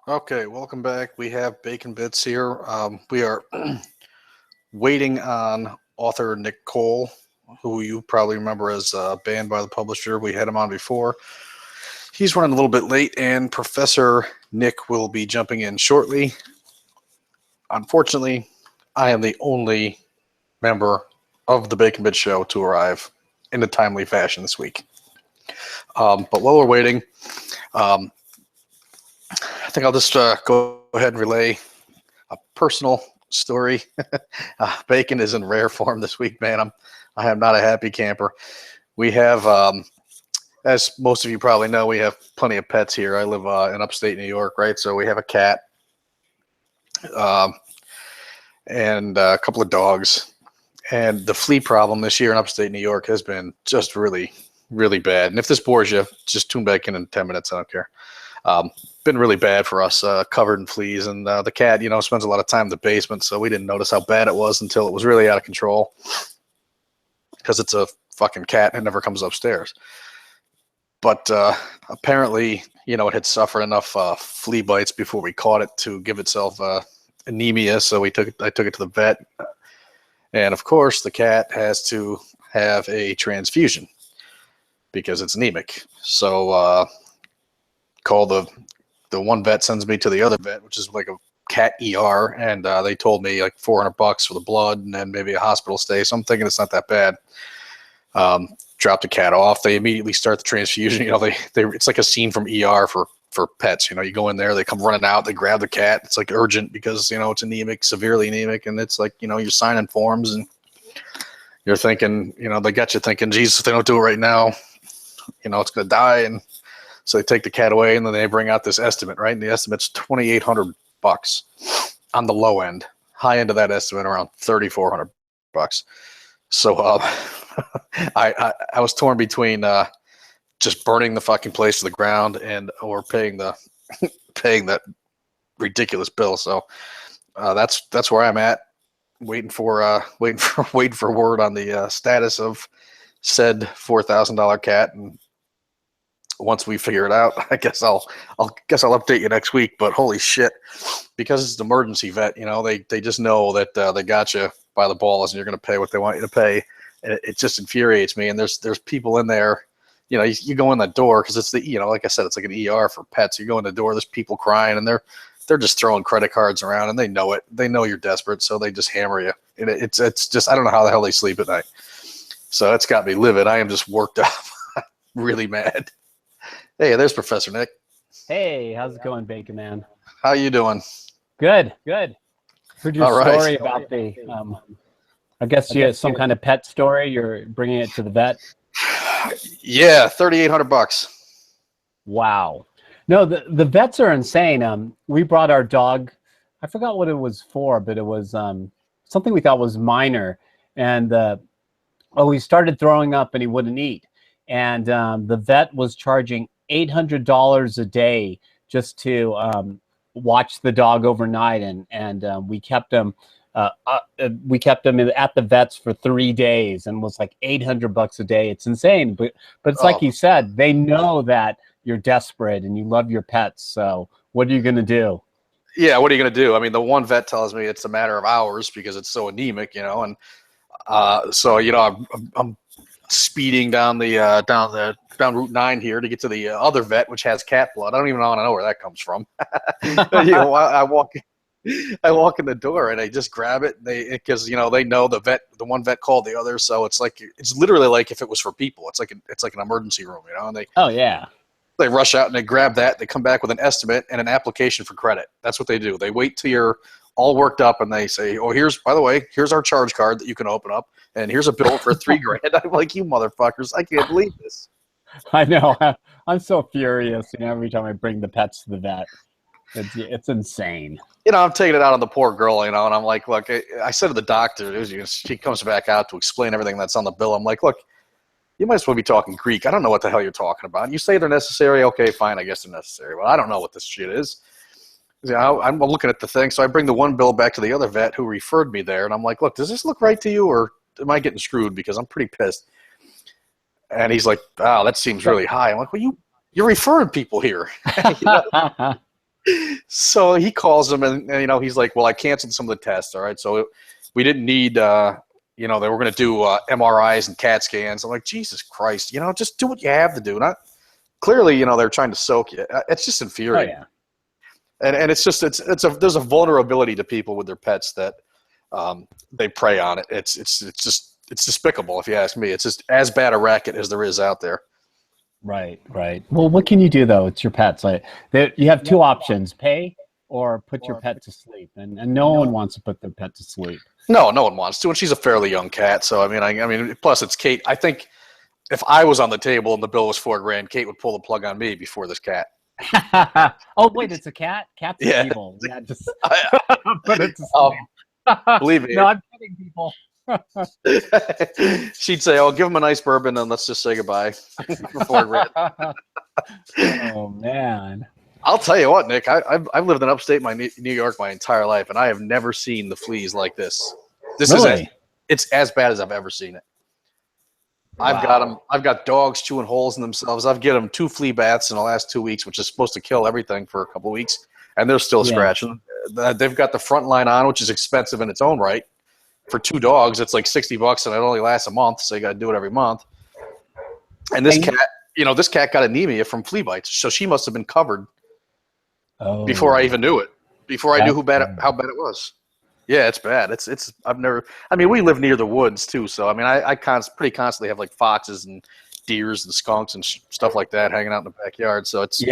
Okay, welcome back. We have Bacon Bits here. We are waiting on author Nick Cole, who you probably remember as banned by the publisher. We had him on before. He's running a little bit late, and Professor Nick will be jumping in shortly. Unfortunately, I am the only member of the Bacon Bits show to arrive in a timely fashion this week. But while we're waiting, I think I'll just go ahead and relay a personal story. Bacon is in rare form this week, man. I am not a happy camper. We have, as most of you probably know, we have plenty of pets here. I live in upstate New York, right? So we have a cat and a couple of dogs. And the flea problem this year in upstate New York has been just really, really bad. And if this bores you, just tune back in 10 minutes. I don't care. Been really bad for us, covered in fleas. And the cat, spends a lot of time in the basement, so we didn't notice how bad it was until it was really out of control. Because it's a fucking cat and it never comes upstairs. But apparently, it had suffered enough flea bites before we caught it to give itself anemia. So I took it to the vet. And of course, the cat has to have a transfusion because it's anemic. So call the one vet sends me to the other vet, which is like a cat ER, and they told me like $400 for the blood and then maybe a hospital stay. So I'm thinking it's not that bad. Drop the cat off. They immediately start the transfusion. It's like a scene from ER for pets. You go in there, they come running out, they grab the cat. It's like urgent because it's anemic, severely anemic, and it's like you're signing forms and you're thinking they got you thinking, Jesus, if they don't do it right now, it's gonna die. And so they take the cat away, and then they bring out this estimate, right? And the estimate's $2,800 on the low end. High end of that estimate around $3,400. So I was torn between just burning the fucking place to the ground or paying that ridiculous bill. So that's where I'm at, waiting for word on the status of said $4,000 cat. And once we figure it out, I guess I'll update you next week. But holy shit, because it's an emergency vet, they just know that they got you by the balls and you're going to pay what they want you to pay. And it just infuriates me. And there's people in there, you go in that door because it's like I said, it's like an ER for pets. You go in the door, there's people crying, and they're just throwing credit cards around, and they know it. They know you're desperate, so they just hammer you. And it's just, I don't know how the hell they sleep at night. So it's got me livid. I am just worked up, really mad. Hey, there's Professor Nick. Hey, how's it going, Bacon Man? How you doing? Good. Heard your story about the, I guess you have some kind of pet story. You're bringing it to the vet. Yeah, $3,800. Wow. No, the vets are insane. We brought our dog. I forgot what it was for, but it was something we thought was minor. And he started throwing up and he wouldn't eat. And the vet was charging $800 a day just to watch the dog overnight, and we kept him at the vets for 3 days, and was like $800 a day. It's insane, but it's like you said, they know that you're desperate and you love your pets. So what are you gonna do? Yeah, what are you gonna do? I mean, the one vet tells me it's a matter of hours because it's so anemic, and so I'm speeding down Route 9 here to get to the other vet, which has cat blood. I don't even want to know where that comes from. I walk in the door and I just grab it because they know the one vet called the other, so it's literally like if it was for people. It's like an emergency room, and they rush out and they grab that. They come back with an estimate and an application for credit. That's what they do. They wait till you're all worked up and they say, "Oh, by the way, here's our charge card that you can open up, and here's a bill for $3,000." I'm like, "You motherfuckers! I can't believe this." I know. I'm so furious. Every time I bring the pets to the vet, it's insane. I'm taking it out on the poor girl. And I'm like, "Look," I said to the doctor, she comes back out to explain everything that's on the bill. I'm like, "Look, you might as well be talking Greek. I don't know what the hell you're talking about. You say they're necessary. Okay, fine. I guess they're necessary. Well, I don't know what this shit is." I'm looking at the thing, so I bring the one bill back to the other vet who referred me there, and I'm like, "Look, does this look right to you, or am I getting screwed? Because I'm pretty pissed." And he's like, "Oh, that seems really high." I'm like, "Well, you're referring people here." So he calls him, and he's like, "Well, I canceled some of the tests. All right, so we didn't need, they were going to do MRIs and CAT scans." I'm like, Jesus Christ, just do what you have to do. Not clearly, they're trying to soak you. It's just Oh infuriating, yeah. and it's just there's a vulnerability to people with their pets that they prey on it. It's despicable, if you ask me. It's just as bad a racket as there is out there. Right. Well, what can you do though? It's your pets. Like you have two options: pay or put your pet to sleep, and no one wants to put their pet to sleep. No one wants to, and she's a fairly young cat. So I mean, plus it's Kate. I think if I was on the table and the bill was $4,000, Kate would pull the plug on me before this cat. Oh wait, it's a cat. Cats are Yeah. evil. Yeah, just I, put it to um, sleep. believe me. No, I'm kidding, people. She'd say, "Oh, give him a nice bourbon and let's just say goodbye." For $4,000. Oh man. I'll tell you what, Nick. I've lived in upstate New York my entire life, and I have never seen the fleas like this. This Really? it's as bad as I've ever seen it. I've got them. I've got dogs chewing holes in themselves. I've given them 2 flea baths in the last 2 weeks, which is supposed to kill everything for a couple of weeks, and they're still Yeah. scratching. They've got the front line on, which is expensive in its own right. For 2 dogs, it's like $60, and it only lasts a month, so you got to do it every month. And this cat got anemia from flea bites, so she must have been covered before I even knew it. Before I knew how bad it was. Yeah, it's bad. We live near the woods too, so I pretty constantly have like foxes and deers and skunks and stuff like that hanging out in the backyard. So it's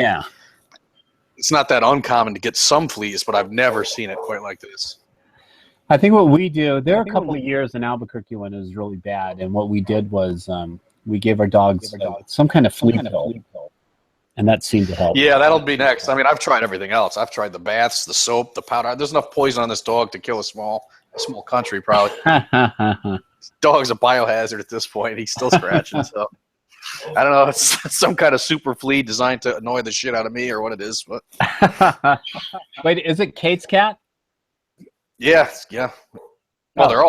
not that uncommon to get some fleas, but I've never seen it quite like this. I think what we do, there are a couple of years in Albuquerque when it was really bad, and what we did was we gave our dogs some kind of flea pill, and that seemed to help. Yeah, that'll be next. I've tried everything else. I've tried the baths, the soap, the powder. There's enough poison on this dog to kill a small country, probably. Dog's a biohazard at this point. He's still scratching, so I don't know. It's some kind of super flea designed to annoy the shit out of me or what it is. But Wait, is it Kate's cat? yeah. Well, they're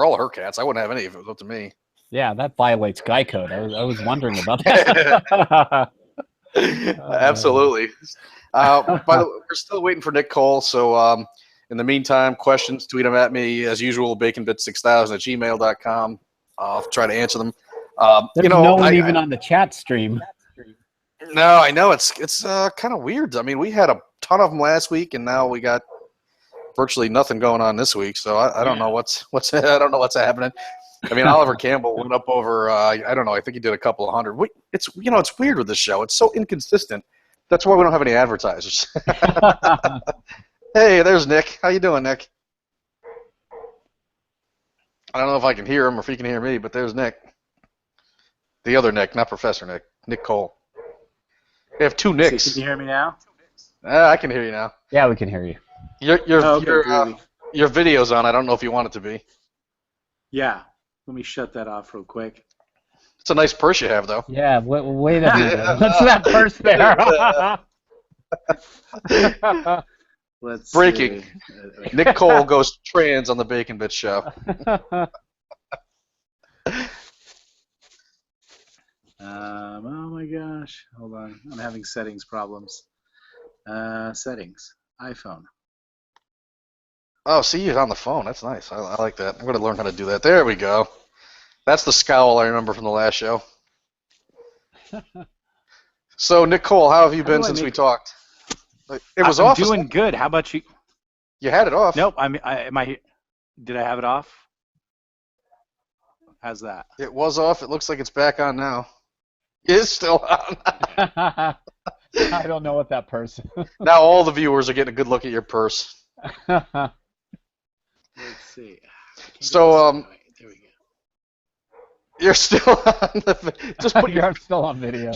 all her cats. I wouldn't have any if it was up to me. Yeah, that violates Guy Code. I was wondering about that. Absolutely. By the way, we're still waiting for Nick Cole. So in the meantime, questions, tweet them at me as usual, baconbit6000@gmail.com. I'll try to answer them. There's no one even on the chat stream. No, I know it's kind of weird. We had a ton of them last week, and now we got virtually nothing going on this week. So I don't know what's I don't know what's happening. Oliver Campbell went up over, I don't know, I think he did a couple of hundred. It's weird with this show. It's so inconsistent. That's why we don't have any advertisers. Hey, there's Nick. How you doing, Nick? I don't know if I can hear him or if he can hear me, but there's Nick. The other Nick, not Professor Nick. Nick Cole. We have 2 Nicks. So can you hear me now? I can hear you now. Yeah, we can hear you. Your video's on. I don't know if you want it to be. Yeah. Let me shut that off real quick. It's a nice purse you have, though. Yeah, wait a minute. What's that purse there? Let's Breaking. Nick Cole goes trans on the Bacon Bit Show. Oh my gosh. Hold on. I'm having settings problems. Settings. iPhone. Oh, see, you're on the phone. That's nice. I like that. I'm going to learn how to do that. There we go. That's the scowl I remember from the last show. So, Nick Cole, how have you been since we talked? It was off. I'm doing good. How about you? You had it off. Nope. Did I have it off? How's that? It was off. It looks like it's back on now. It is still on. I don't know what that purse. Now all the viewers are getting a good look at your purse. Let's see. So, There we go. you're still on the. You're still on video.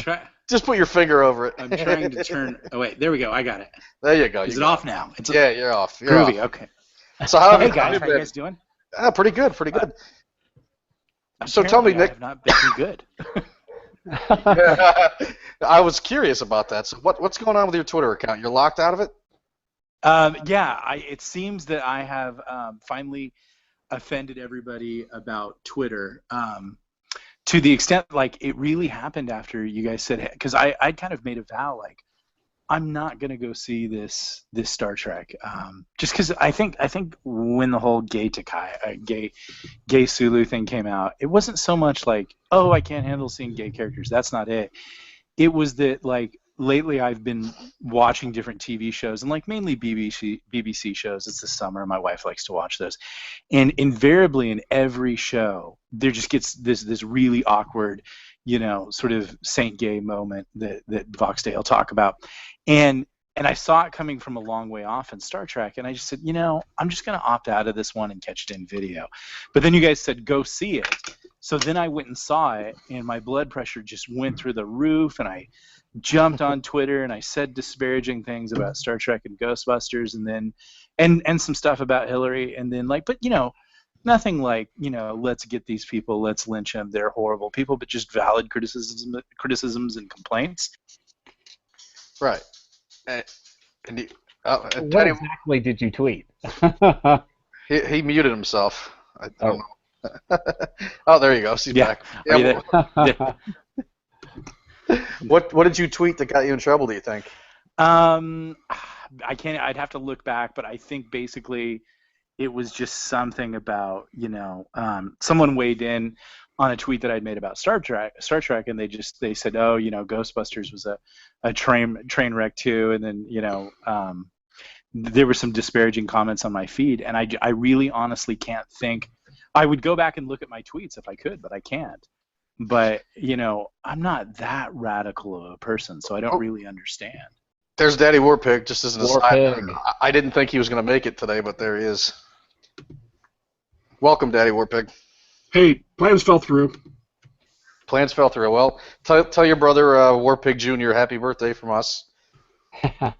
Just put your finger over it. I'm trying to turn. Oh wait, there we go. I got it. There you go. Is it off now? Yeah, you're off. You're groovy. off. Okay. So how Hey have guys, you how been? you guys doing? Pretty good. Pretty good. So tell me, Nick. I have not been too good. I was curious about that. So what's going on with your Twitter account? You're locked out of it? It seems that I have finally offended everybody about Twitter. To the extent, like, it really happened after you guys said, because I'd kind of made a vow, like, I'm not gonna go see this Star Trek, just because I think when the whole gay Sulu thing came out, it wasn't so much like, oh, I can't handle seeing gay characters. That's not it. It was that, like, lately I've been watching different TV shows, and like mainly BBC shows. It's the summer. My wife likes to watch those, and invariably in every show there just gets this really awkward, sort of Saint Gay moment that Vox Day will talk about, and I saw it coming from a long way off in Star Trek, and I just said, I'm just going to opt out of this one and catch it in video. But then you guys said go see it, so then I went and saw it, and my blood pressure just went through the roof, and I jumped on Twitter and I said disparaging things about Star Trek and Ghostbusters, and then and some stuff about Hillary, and then but nothing like, let's get these people, let's lynch them, they're horrible people, but just valid criticisms and complaints. Right. And What Daddy, exactly did you tweet? he muted himself. I don't know. Oh, there you go. He's back. Are you there? Yeah. What did you tweet that got you in trouble, do you think? I can't. I'd have to look back, but I think basically it was just something about, someone weighed in on a tweet that I'd made about Star Trek, and they said, oh, Ghostbusters was a train wreck too, and then there were some disparaging comments on my feed, and I really honestly can't think. I would go back and look at my tweets if I could, but I can't. But I'm not that radical of a person, so I don't really understand. There's Daddy Warpig, just as an aside. Warpig. I didn't think he was going to make it today, but there he is. Welcome, Daddy Warpig. Hey, plans fell through. Plans fell through. Well, tell your brother Warpig Jr. happy birthday from us. I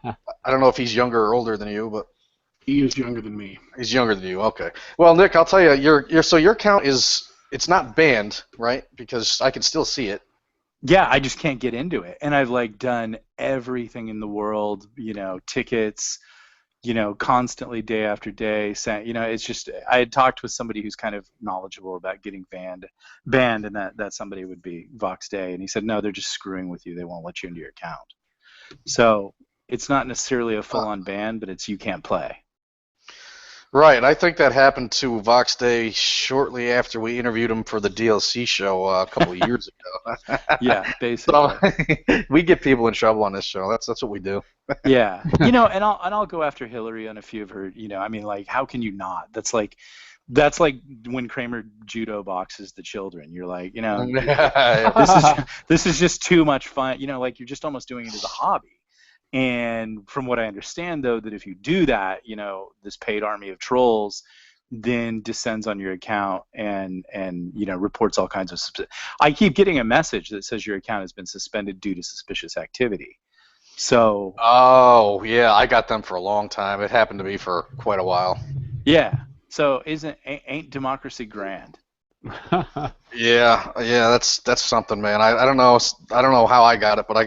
don't know if he's younger or older than you, but He is younger than me. he's younger than you. Okay. Well, Nick, I'll tell you, your account it's not banned, right? Because I can still see it. Yeah, I just can't get into it, and I've done everything in the world, tickets, constantly day after day. Saying, it's just, I had talked with somebody who's kind of knowledgeable about getting banned, and that somebody would be Vox Day, and he said, no, they're just screwing with you. They won't let you into your account. So it's not necessarily a full-on ban, but it's you can't play. Right. I think that happened to Vox Day shortly after we interviewed him for the DLC show a couple of years ago. Yeah, basically. So we get people in trouble on this show. That's what we do. Yeah, and I'll go after Hillary on a few of her. How can you not? That's like when Kramer judo boxes the children. You're like, this is just too much fun. You're just almost doing it as a hobby. And from what I understand, though, that if you do that, this paid army of trolls then descends on your account and reports all kinds of. I keep getting a message that says your account has been suspended due to suspicious activity. So. Oh yeah, I got them for a long time. It happened to me for quite a while. Yeah. So ain't democracy grand? Yeah, that's something, man. I don't know how I got it, but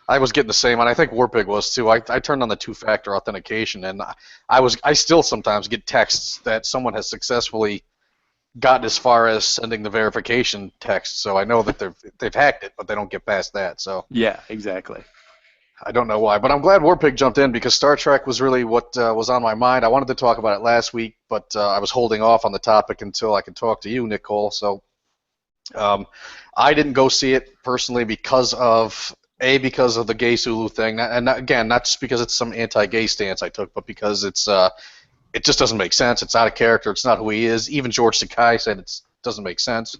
I was getting the same, and I think Warpig was too. I turned on the two-factor authentication, and I still sometimes get texts that someone has successfully gotten as far as sending the verification text. So I know that they've hacked it, but they don't get past that. So yeah, exactly. I don't know why, but I'm glad Warpig jumped in because Star Trek was really what was on my mind. I wanted to talk about it last week, but I was holding off on the topic until I could talk to you, Nicole. So I didn't go see it personally because of the gay Sulu thing, and again, not just because it's some anti-gay stance I took, but because it just doesn't make sense. It's out of character. It's not who he is. Even George Takei said it doesn't make sense.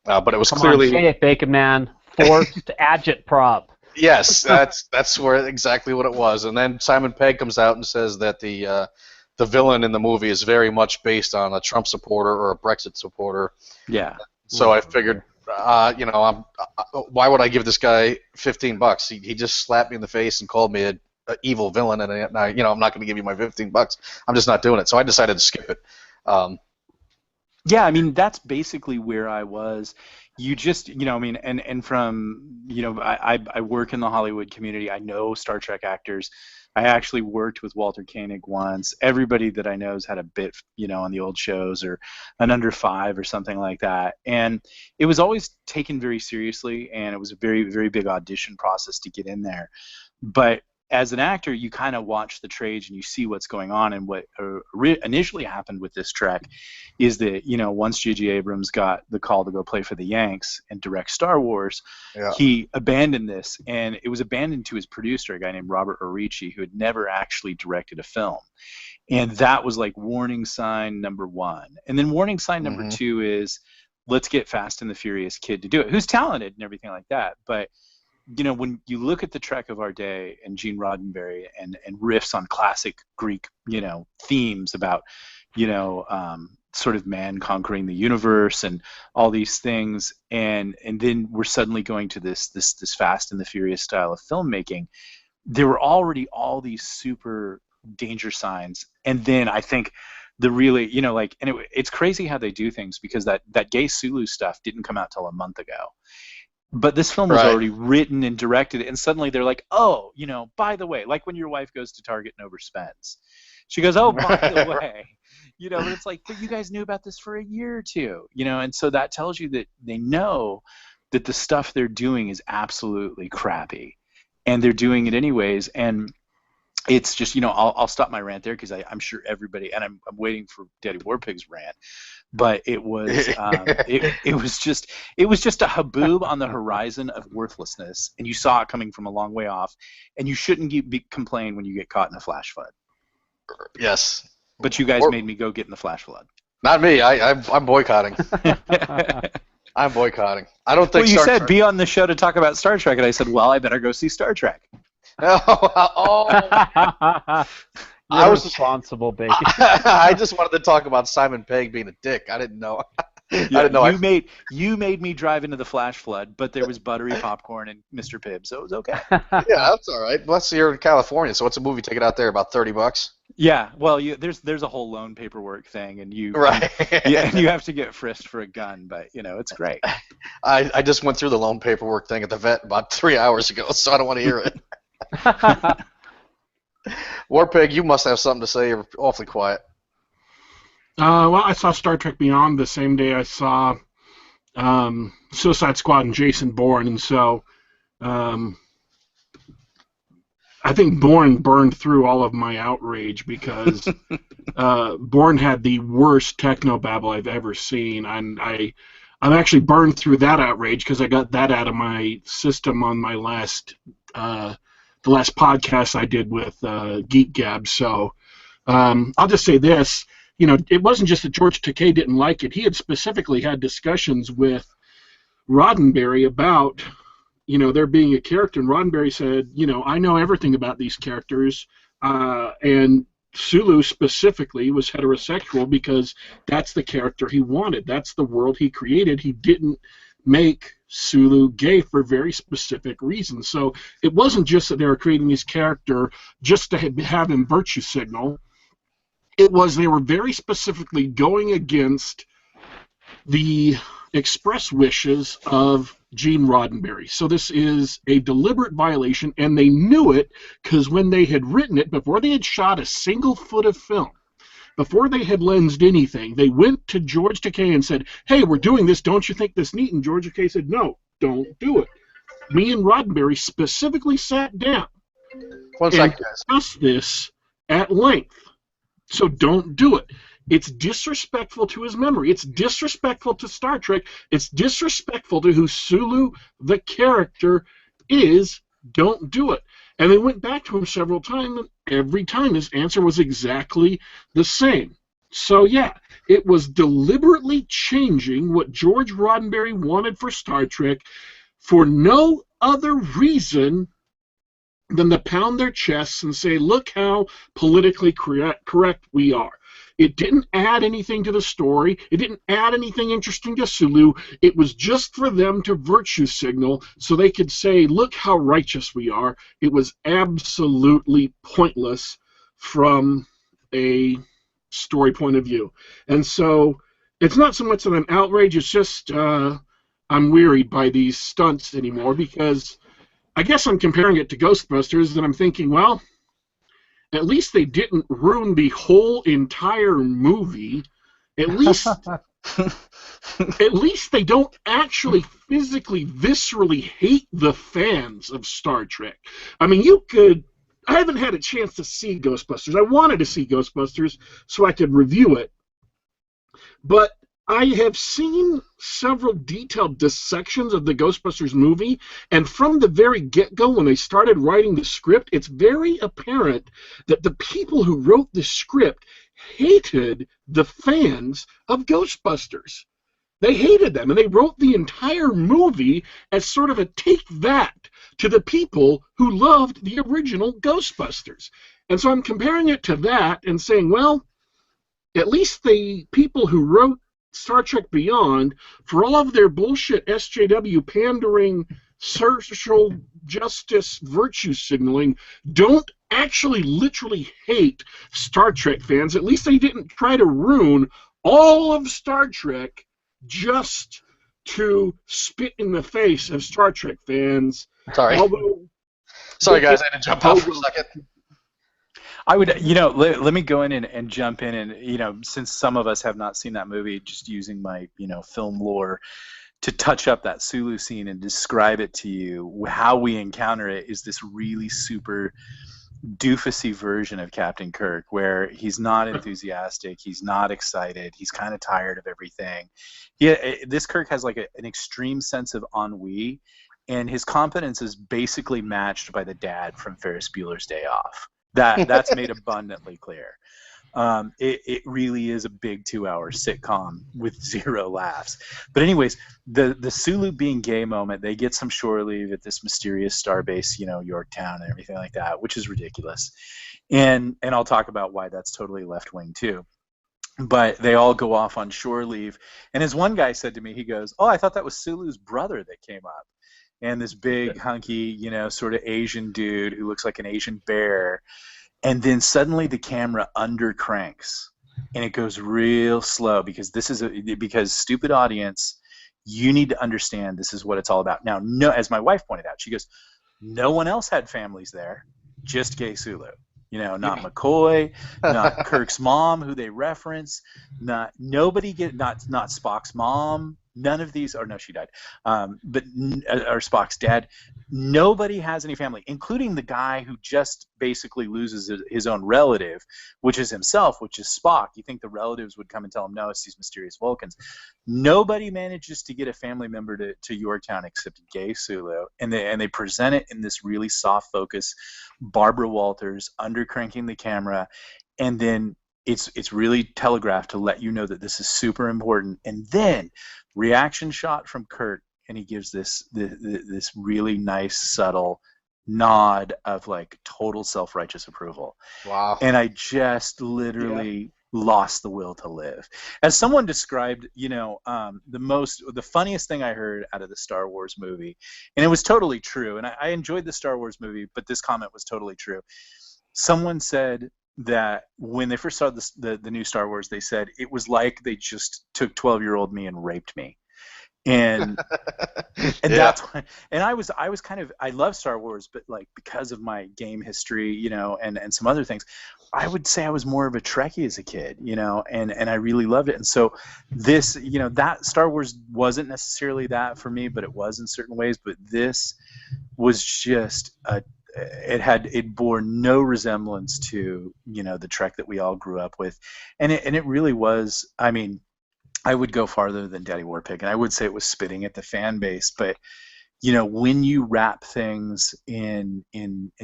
But it was clearly. Come on, say it, Bacon Man. Forced agitprop. Yes, that's where exactly what it was. And then Simon Pegg comes out and says that the villain in the movie is very much based on a Trump supporter or a Brexit supporter. Yeah. So I figured. Why would I give this guy $15? He just slapped me in the face and called me an evil villain, and I'm not going to give you my $15. I'm just not doing it. So I decided to skip it. Yeah, I mean that's basically where I was. You just, and from, I work in the Hollywood community. I know Star Trek actors. I actually worked with Walter Koenig once. Everybody that I know has had a bit, on the old shows or an Under 5 or something like that. And it was always taken very seriously, and it was a very, very big audition process to get in there. But as an actor, you kind of watch the trades and you see what's going on. And what initially happened with this Trek is that, once J.J. Abrams got the call to go play for the Yanks and direct Star Wars, he abandoned this. And it was abandoned to his producer, a guy named Robert Orici, who had never actually directed a film. And that was like warning sign number one. And then warning sign number two is, let's get Fast and the Furious kid to do it, who's talented and everything like that. But, when you look at the Trek of our day and Gene Roddenberry and riffs on classic Greek, themes about, sort of man conquering the universe and all these things, and then we're suddenly going to this Fast and the Furious style of filmmaking, there were already all these super danger signs. And then I think the really, it's crazy how they do things, because that gay Sulu stuff didn't come out till a month ago. But this film was already written and directed, and suddenly they're like, oh, by the way, like when your wife goes to Target and overspends. She goes, oh, by the way. But it's like, but you guys knew about this for a year or two, and so that tells you that they know that the stuff they're doing is absolutely crappy, and they're doing it anyways. And it's just, I'll stop my rant there, because I'm sure everybody, and I'm waiting for Daddy Warpig's rant, but it was it was just a haboob on the horizon of worthlessness, and you saw it coming from a long way off, and you shouldn't complain when you get caught in a flash flood. Yes. But you guys made me go get in the flash flood. Not me. I'm boycotting. I'm boycotting. I don't think. Well, you said be on the show to talk about Star Trek, and I said, well, I better go see Star Trek. I was responsible, baby. I just wanted to talk about Simon Pegg being a dick. I didn't know. I didn't know. You made me drive into the flash flood, but there was buttery popcorn and Mr. Pibb, so it was okay. Yeah, that's all right. Plus, you're in California, so what's a movie ticket out there? About $30. Yeah, well, there's a whole loan paperwork thing, and you and you have to get frisked for a gun, but it's great. I just went through the loan paperwork thing at the vet about 3 hours ago, so I don't want to hear it. Warpig, you must have something to say. You're awfully quiet. Well, I saw Star Trek Beyond the same day I saw Suicide Squad and Jason Bourne, and so I think Bourne burned through all of my outrage, because Bourne had the worst technobabble I've ever seen, and I'm actually burned through that outrage because I got that out of my system on my the last podcast I did with Geek Gab. So I'll just say this. It wasn't just that George Takei didn't like it. He had specifically had discussions with Roddenberry about, there being a character, and Roddenberry said, I know everything about these characters, and Sulu specifically was heterosexual because that's the character he wanted. That's the world he created. He didn't make Sulu gay for very specific reasons. So it wasn't just that they were creating this character just to have him virtue signal. It was they were very specifically going against the express wishes of Gene Roddenberry. So this is a deliberate violation, and they knew it because when they had written it, before they had shot a single foot of film, before they had lensed anything, they went to George Takei and said, hey, we're doing this, don't you think this neat? And George Takei said, no, don't do it. Me and Roddenberry specifically sat down and discussed this at length. So don't do it. It's disrespectful to his memory. It's disrespectful to Star Trek. It's disrespectful to who Sulu, the character, is. Don't do it. And they went back to him several times, and every time his answer was exactly the same. So, yeah, it was deliberately changing what George Roddenberry wanted for Star Trek for no other reason than to pound their chests and say, look how politically correct we are. It didn't add anything to the story. It didn't add anything interesting to Sulu. It was just for them to virtue signal so they could say, look how righteous we are. It was absolutely pointless from a story point of view. And so it's not so much that I'm outraged, it's just I'm wearied by these stunts anymore, because I guess I'm comparing it to Ghostbusters, and I'm thinking, well, at least they didn't ruin the whole entire movie. At least they don't actually physically, viscerally hate the fans of Star Trek. I mean, you could I haven't had a chance to see Ghostbusters. I wanted to see Ghostbusters so I could review it, but I have seen several detailed dissections of the Ghostbusters movie, and from the very get-go, when they started writing the script, it's very apparent that the people who wrote the script hated the fans of Ghostbusters. They hated them, and they wrote the entire movie as sort of a take that to the people who loved the original Ghostbusters. And so I'm comparing it to that and saying, well, at least the people who wrote Star Trek Beyond, for all of their bullshit SJW pandering, social justice, virtue signaling, don't actually literally hate Star Trek fans. At least they didn't try to ruin all of Star Trek just to spit in the face of Star Trek fans. Sorry. Sorry, guys, I had to jump out for a second. I would, let me go in and jump in and, since some of us have not seen that movie, just using my, film lore to touch up that Sulu scene and describe it to you. How we encounter it is this really super doofusy version of Captain Kirk, where he's not enthusiastic, he's not excited, he's kind of tired of everything. This Kirk has like an extreme sense of ennui, and his confidence is basically matched by the dad from Ferris Bueller's Day Off. That's made abundantly clear. It really is a big 2-hour sitcom with 0 laughs. But anyways, the Sulu being gay moment, they get some shore leave at this mysterious starbase, Yorktown and everything like that, which is ridiculous. And I'll talk about why that's totally left wing too. But they all go off on shore leave. And as one guy said to me, he goes, "Oh, I thought that was Sulu's brother that came up." And this big, hunky, sort of Asian dude who looks like an Asian bear. And then suddenly the camera undercranks, and it goes real slow because because stupid audience, you need to understand this is what it's all about. Now, no, as my wife pointed out, she goes, no one else had families there, just gay Sulu. Not McCoy, not Kirk's mom, who they reference, not Spock's mom. None of these, or no, she died, or Spock's dad. Nobody has any family, including the guy who just basically loses his own relative, which is himself, which is Spock. You think the relatives would come and tell him, no, it's these mysterious Vulcans. Nobody manages to get a family member to Yorktown except gay Sulu, and they present it in this really soft focus, Barbara Walters undercranking the camera, and then it's really telegraphed to let you know that this is super important. And then reaction shot from Kirk, and he gives this really nice subtle nod of like total self-righteous approval. Wow. And I just literally lost the will to live. As someone described, the funniest thing I heard out of the Star Wars movie, and it was totally true, and I enjoyed the Star Wars movie, but this comment was totally true. Someone said that when they first saw the new Star Wars, they said it was like they just took 12-year-old me and raped me. And that's why, and I was kind of, I love Star Wars, but like because of my game history, and some other things, I would say I was more of a Trekkie as a kid, and I really loved it. And so this, that Star Wars wasn't necessarily that for me, but it was in certain ways. But this was just it bore no resemblance to the Trek that we all grew up with, and it really was. I mean, I would go farther than Daddy Warpig, and I would say it was spitting at the fan base. But when you wrap things in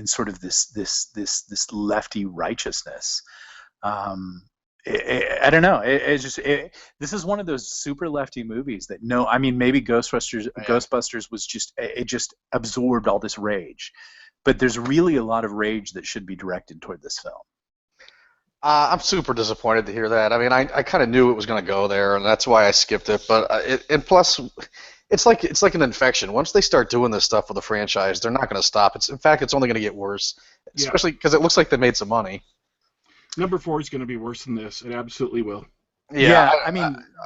sort of this lefty righteousness, I don't know. This is one of those super lefty movies that maybe Ghostbusters was just absorbed all this rage. But there's really a lot of rage that should be directed toward this film. I'm super disappointed to hear that. I mean, I kind of knew it was going to go there, and that's why I skipped it. But and plus, it's like an infection. Once they start doing this stuff with the franchise, they're not going to stop. In fact, it's only going to get worse, especially because it looks like they made some money. Number 4 is going to be worse than this. It absolutely will. Yeah,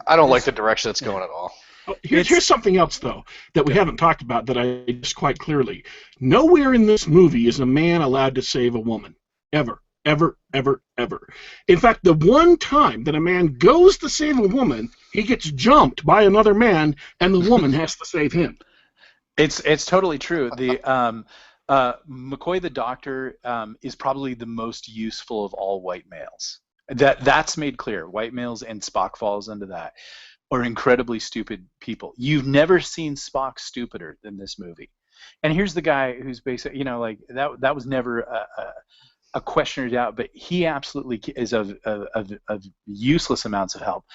I don't like the direction it's going at all. Here's something else, though, that we haven't talked about that I just quite clearly. Nowhere in this movie is a man allowed to save a woman. Ever. Ever, ever, ever. In fact, the one time that a man goes to save a woman, he gets jumped by another man, and the woman has to save him. It's totally true. McCoy the Doctor is probably the most useful of all white males. That's made clear. White males, and Spock falls into that, are incredibly stupid people. You've never seen Spock stupider than this movie. And here's the guy who's basically, like that was never a question or doubt, but he absolutely is of useless amounts of help.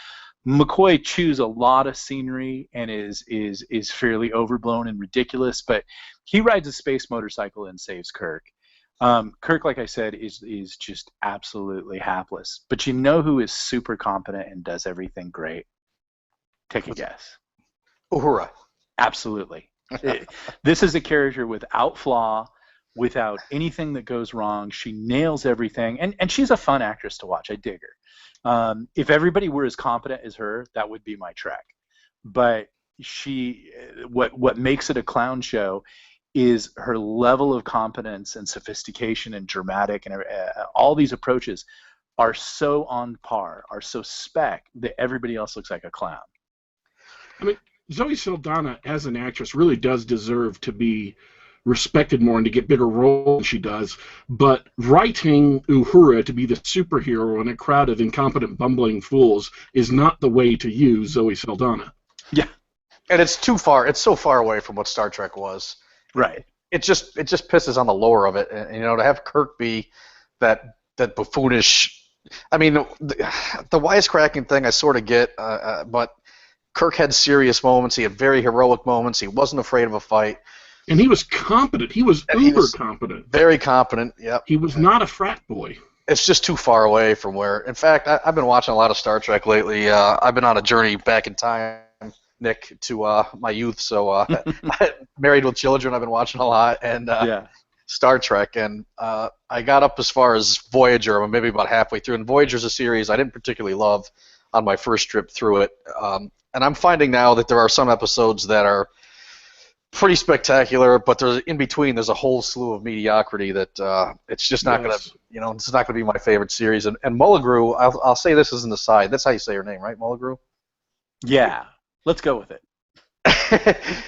McCoy chews a lot of scenery and is fairly overblown and ridiculous, but he rides a space motorcycle and saves Kirk. Kirk, like I said, is just absolutely hapless. But you know who is super competent and does everything great? Take a guess. Uhura. Absolutely. This is a character without flaw, without anything that goes wrong. She nails everything, and she's a fun actress to watch. I dig her. If everybody were as competent as her, that would be my track. But what makes it a clown show is her level of competence and sophistication and dramatic, and all these approaches are so on par, are so spec, that everybody else looks like a clown. I mean, Zoe Saldana as an actress really does deserve to be respected more and to get bigger roles than she does, but writing Uhura to be the superhero in a crowd of incompetent, bumbling fools is not the way to use Zoe Saldana. Yeah. And it's too far. It's so far away from what Star Trek was. Right. It just pisses on the lore of it. And, to have Kirk be that buffoonish. I mean, the wisecracking thing I sort of get, but Kirk had serious moments. He had very heroic moments. He wasn't afraid of a fight. And he was competent. He was competent. Very competent, yep. He was not a frat boy. It's just too far away from where... In fact, I've been watching a lot of Star Trek lately. I've been on a journey back in time, Nick, to my youth. So Married with Children, I've been watching a lot. And Star Trek. And I got up as far as Voyager. I'm maybe about halfway through. And Voyager's a series I didn't particularly love on my first trip through it. And I'm finding now that there are some episodes that are pretty spectacular, but in between there's a whole slew of mediocrity that it's just not going to, it's not going to be my favorite series. And Mulligrew, I'll say this as an aside. That's how you say her name, right, Mulligrew? Yeah, let's go with it.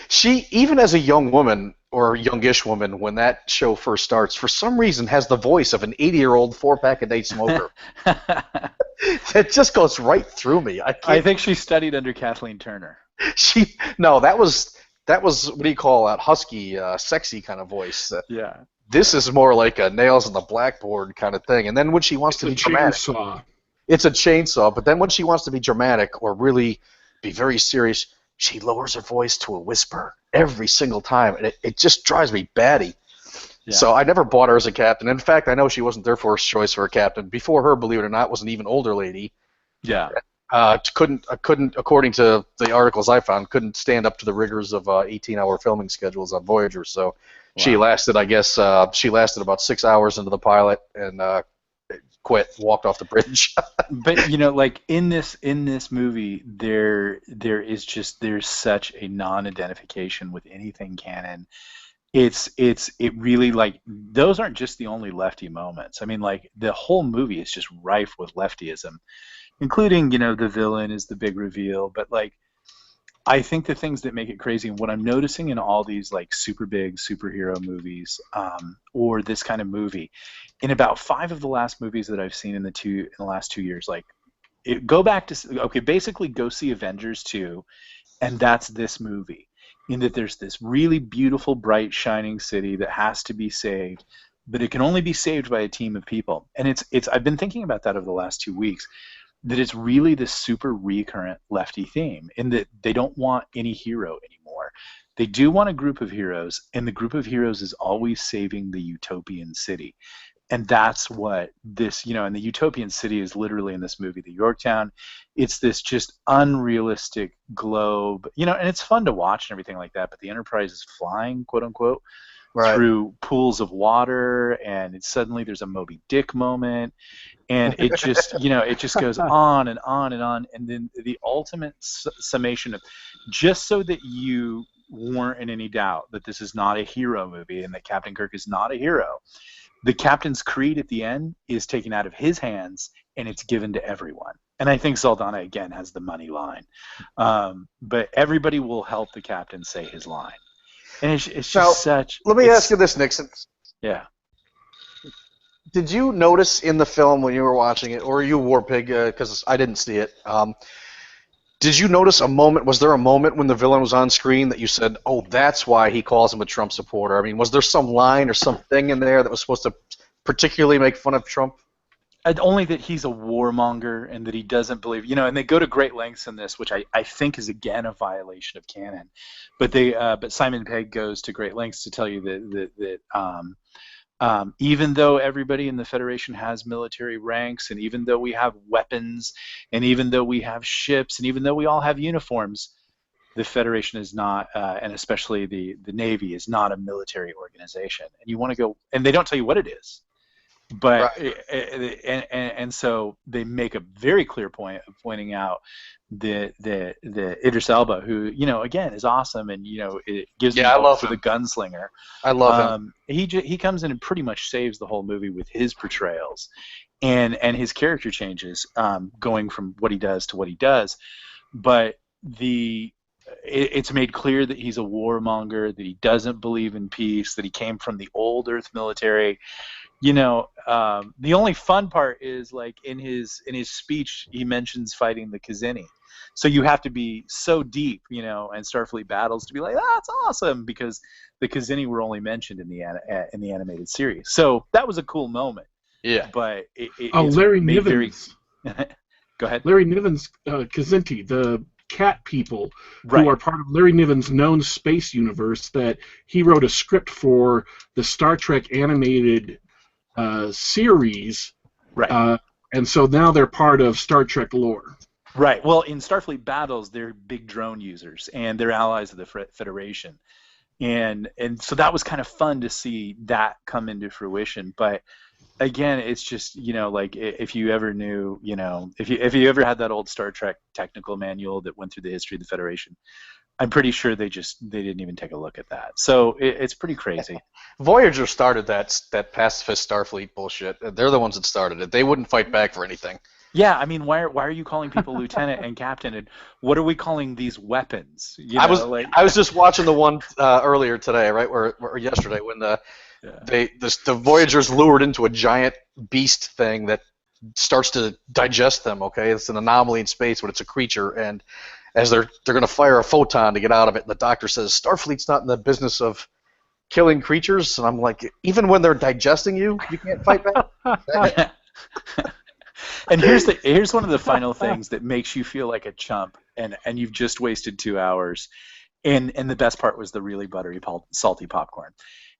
She, even as a young woman or youngish woman, when that show first starts, for some reason has the voice of an 80-year-old 4-pack-a-day smoker. It just goes right through me. I think she studied under Kathleen Turner. That was what do you call that, husky, sexy kind of voice. Yeah. This is more like a nails on the blackboard kind of thing. And then when she wants to be dramatic, it's a chainsaw. But then when she wants to be dramatic or really be very serious, she lowers her voice to a whisper every single time, and it just drives me batty. Yeah. So I never bought her as a captain. In fact, I know she wasn't their first choice for a captain. Before her, believe it or not, was an even older lady. Yeah. Couldn't, according to the articles I found, couldn't stand up to the rigors of 18-hour filming schedules on Voyager. So she lasted, I guess, about 6 hours into the pilot and quit, walked off the bridge. But like in this movie, there's such a non-identification with anything canon. It really, like, those aren't just the only lefty moments. I mean, like, the whole movie is just rife with leftyism, including, the villain is the big reveal. But, like, I think the things that make it crazy, and what I'm noticing in all these, like, super big superhero movies, or this kind of movie, in about 5 of the last movies that I've seen in the last 2 years, like, basically go see Avengers 2, and that's this movie. In that there's this really beautiful, bright, shining city that has to be saved, but it can only be saved by a team of people. And it's I've been thinking about that over the last 2 weeks, that it's really this super recurrent lefty theme, in that they don't want any hero anymore. They do want a group of heroes, and the group of heroes is always saving the utopian city. And that's what this, and the utopian city is literally in this movie, the Yorktown. It's this just unrealistic globe, and it's fun to watch and everything like that, but the Enterprise is flying, quote unquote, through pools of water, and suddenly there's a Moby Dick moment, and it just, it just goes on and on and on. And then the ultimate summation of, just so that you weren't in any doubt that this is not a hero movie and that Captain Kirk is not a hero, the captain's creed at the end is taken out of his hands and it's given to everyone. And I think Saldana, again, has the money line. But everybody will help the captain say his line. And it's Now, just such. Let me it's- ask you this, Nixon. Yeah. Did you notice in the film when you were watching it, or you, Warpig, because I didn't see it, did you notice a moment, was there a moment when the villain was on screen that you said, oh, that's why he calls him a Trump supporter? I mean, was there some line or something in there that was supposed to particularly make fun of Trump? Only that he's a warmonger and that he doesn't believe, and they go to great lengths in this, which I think is again a violation of canon. But but Simon Pegg goes to great lengths to tell you that even though everybody in the Federation has military ranks, and even though we have weapons, and even though we have ships, and even though we all have uniforms, the Federation is not, and especially the Navy is not a military organization. And you want to go, and they don't tell you what it is. But Right. and so they make a very clear point of pointing out the Idris Elba, who again is awesome, and it gives me I hope love for the him. gunslinger. I love him. He comes in and pretty much saves the whole movie with his portrayals, and his character changes, going from what he does to what he does. But it's made clear that he's a warmonger, that he doesn't believe in peace, that he came from the old Earth military. The only fun part is like in his speech he mentions fighting the Kazini. So you have to be so deep, and Starfleet battles to be like, that's awesome, because the Kazini were only mentioned in the animated series. So that was a cool moment. Yeah. But it's Larry made very. Niven's. Go ahead. Larry Niven's Kazinti, the cat people Right. who are part of Larry Niven's known space universe, that he wrote a script for the Star Trek animated series, Right. and so now they're part of Star Trek lore. Right. Well, in Starfleet battles, they're big drone users, and they're allies of the Federation, and so that was kind of fun to see that come into fruition. But again, it's just like if you ever knew, if you ever had that old Star Trek technical manual that went through the history of the Federation, I'm pretty sure they didn't even take a look at that. So it's pretty crazy. Voyager started that pacifist Starfleet bullshit. They're the ones that started it. They wouldn't fight back for anything. Yeah, I mean, why are you calling people lieutenant and captain, and what are we calling these weapons? I was just watching the one earlier today, right, or yesterday, when the Voyagers lured into a giant beast thing that starts to digest them. Okay, it's an anomaly in space, but it's a creature, and as they're going to fire a photon to get out of it, and the doctor says Starfleet's not in the business of killing creatures, and I'm like, even when they're digesting you can't fight back. And here's one of the final things that makes you feel like a chump, and you've just wasted 2 hours. And the best part was the really buttery, salty popcorn.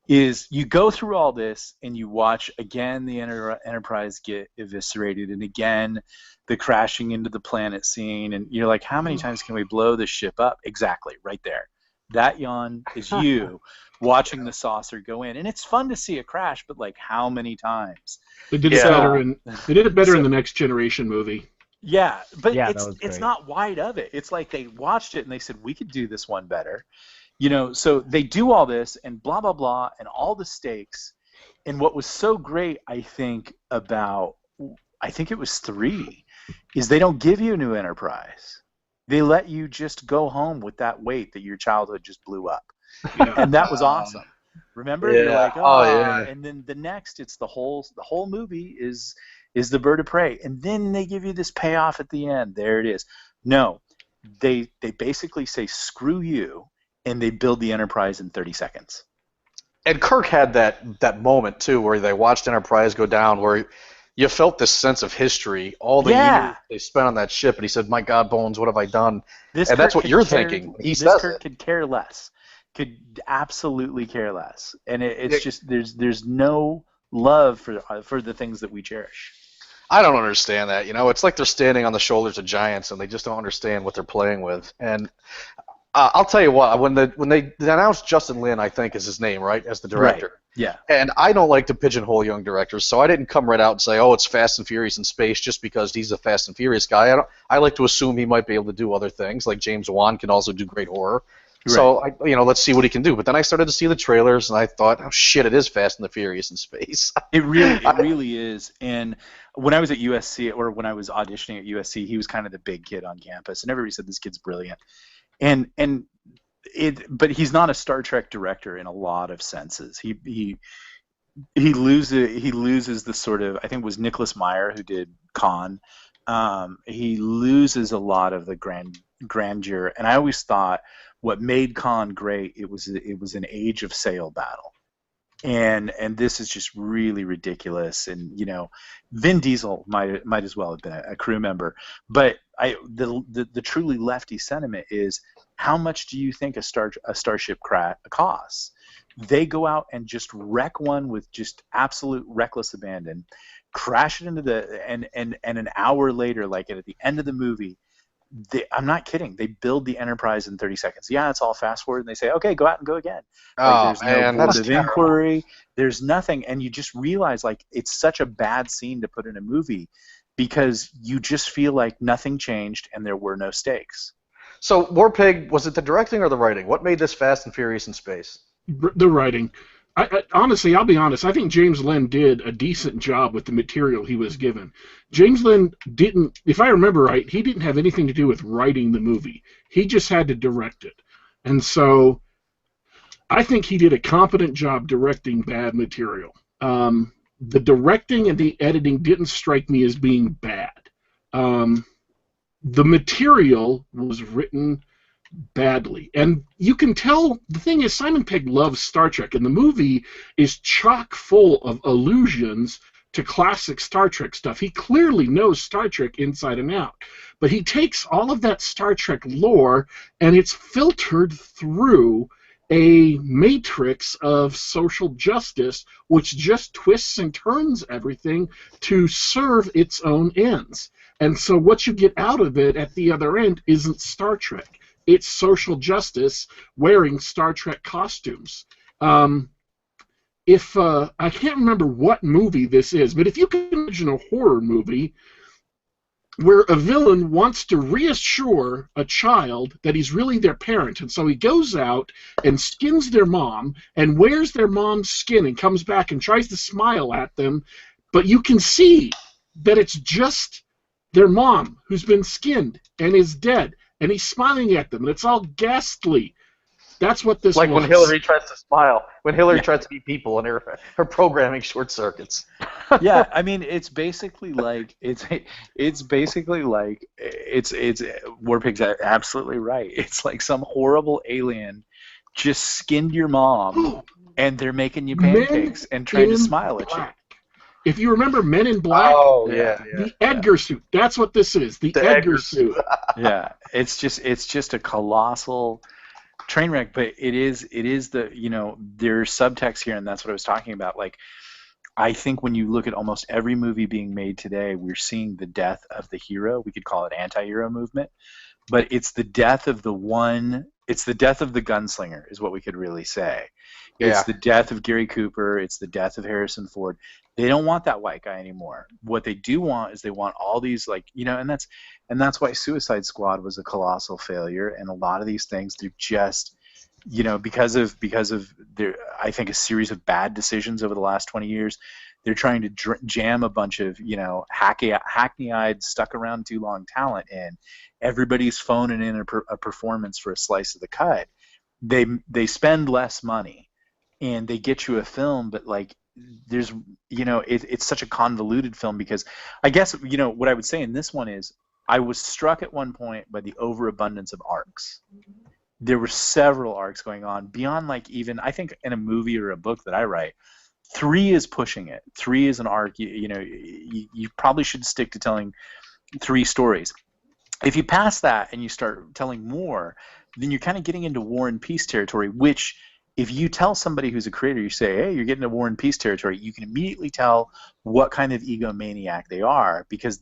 Is you go through all this and you watch again the Enterprise get eviscerated, and again the crashing into the planet scene, and you're like, how many times can we blow this ship up? Exactly, right there. That yawn is you watching the saucer go in, and it's fun to see it crash, but like how many times? They did it better in the Next Generation movie. Yeah, but Yeah, that was it's great. not wide of it. It's like they watched it and they said, we could do this one better. So they do all this and blah, blah, blah, and all the stakes. And what was so great, I think it was 3, is they don't give you a new Enterprise. They let you just go home with that weight that your childhood just blew up. Yeah. And that was awesome. Remember? Yeah. You're like, Oh, yeah. And then the next, it's the whole movie is the bird of prey. And then they give you this payoff at the end. There it is. No, they basically say, screw you, and they build the Enterprise in 30 seconds. And Kirk had that moment too, where they watched Enterprise go down, where you felt this sense of history, all the years they spent on that ship, and he said, "My God, Bones, what have I done?" And that's what you're thinking when he says Kirk it. could care less, could absolutely care less, and it's just there's no love for the things that we cherish. I don't understand that. It's like they're standing on the shoulders of giants, and they just don't understand what they're playing with. And I'll tell you what, when they announced Justin Lin, I think is his name, right, as the director. Right. Yeah. And I don't like to pigeonhole young directors, so I didn't come right out and say, "Oh, it's Fast and Furious in space," just because he's a Fast and Furious guy. I like to assume he might be able to do other things, like James Wan can also do great horror. Right. So let's see what he can do. But then I started to see the trailers, and I thought, "Oh shit, it is Fast and the Furious in space." It really is. And when I was at USC, or when I was auditioning at USC, he was kind of the big kid on campus, and everybody said this kid's brilliant. And But he's not a Star Trek director in a lot of senses. He loses the sort of, I think it was Nicholas Meyer who did Khan. He loses a lot of the grandeur, and I always thought what made Khan great, it was an Age of Sail battle, and this is just really ridiculous. And Vin Diesel might as well have been a crew member, but the truly lefty sentiment is, how much do you think a starship costs? They go out and just wreck one with just absolute reckless abandon, crash it into and an hour later, like at the end of the movie, I'm not kidding, they build the Enterprise in 30 seconds. Yeah, it's all fast forward, and they say, okay, go out and go again. There's no board of inquiry, there's nothing, and you just realize like it's such a bad scene to put in a movie because you just feel like nothing changed and there were no stakes. So, War Pig, was it the directing or the writing? What made this Fast and Furious in space? The writing. Honestly, I'll be honest, I think James Lin did a decent job with the material he was given. James Lin didn't, if I remember right, he didn't have anything to do with writing the movie. He just had to direct it. And so I think he did a competent job directing bad material. The directing and the editing didn't strike me as being bad. The material was written badly, and you can tell. The thing is, Simon Pegg loves Star Trek, and the movie is chock full of allusions to classic Star Trek stuff. He clearly knows Star Trek inside and out, but he takes all of that Star Trek lore and it's filtered through a matrix of social justice, which just twists and turns everything to serve its own ends. And so what you get out of it at the other end isn't Star Trek. It's social justice wearing Star Trek costumes. If I can't remember what movie this is, but if you can imagine a horror movie where a villain wants to reassure a child that he's really their parent, and so he goes out and skins their mom and wears their mom's skin and comes back and tries to smile at them, but you can see that it's just their mom who's been skinned and is dead, and he's smiling at them, and it's all ghastly. That's what this like was. when Hillary tries to smile, when Hillary tries to be people, and her programming short circuits. Yeah, I mean, it's basically like Warpig's absolutely right. It's like some horrible alien just skinned your mom, and they're making you pancakes and trying to smile at you. If you remember Men in Black, the Edgar suit. That's what this is. The Edgar suit. Yeah, it's just a colossal train wreck, but it is the, there's subtext here, and that's what I was talking about. Like, I think when you look at almost every movie being made today, we're seeing the death of the hero. We could call it anti-hero movement, but it's the death of the gunslinger is what we could really say. It's the death of Gary Cooper. It's the death of Harrison Ford. They don't want that white guy anymore. What they do want is they want all these, like, and that's why Suicide Squad was a colossal failure. And a lot of these things, they're just, because of their, I think, a series of bad decisions over the last 20 years, they're trying to jam a bunch of, hackney-eyed, stuck around too long talent in. Everybody's phoning in a performance for a slice of the cut. They spend less money, and they get you a film, but like, there's, it's such a convoluted film, because I guess, what I would say in this one is I was struck at one point by the overabundance of arcs. There were several arcs going on beyond, like, even I think in a movie or a book that I write, 3 is pushing it. 3 is an arc. You probably should stick to telling 3 stories. If you pass that and you start telling more, then you're kind of getting into War and Peace territory, which, if you tell somebody who's a creator, you say, hey, you're getting into War and Peace territory, you can immediately tell what kind of egomaniac they are, because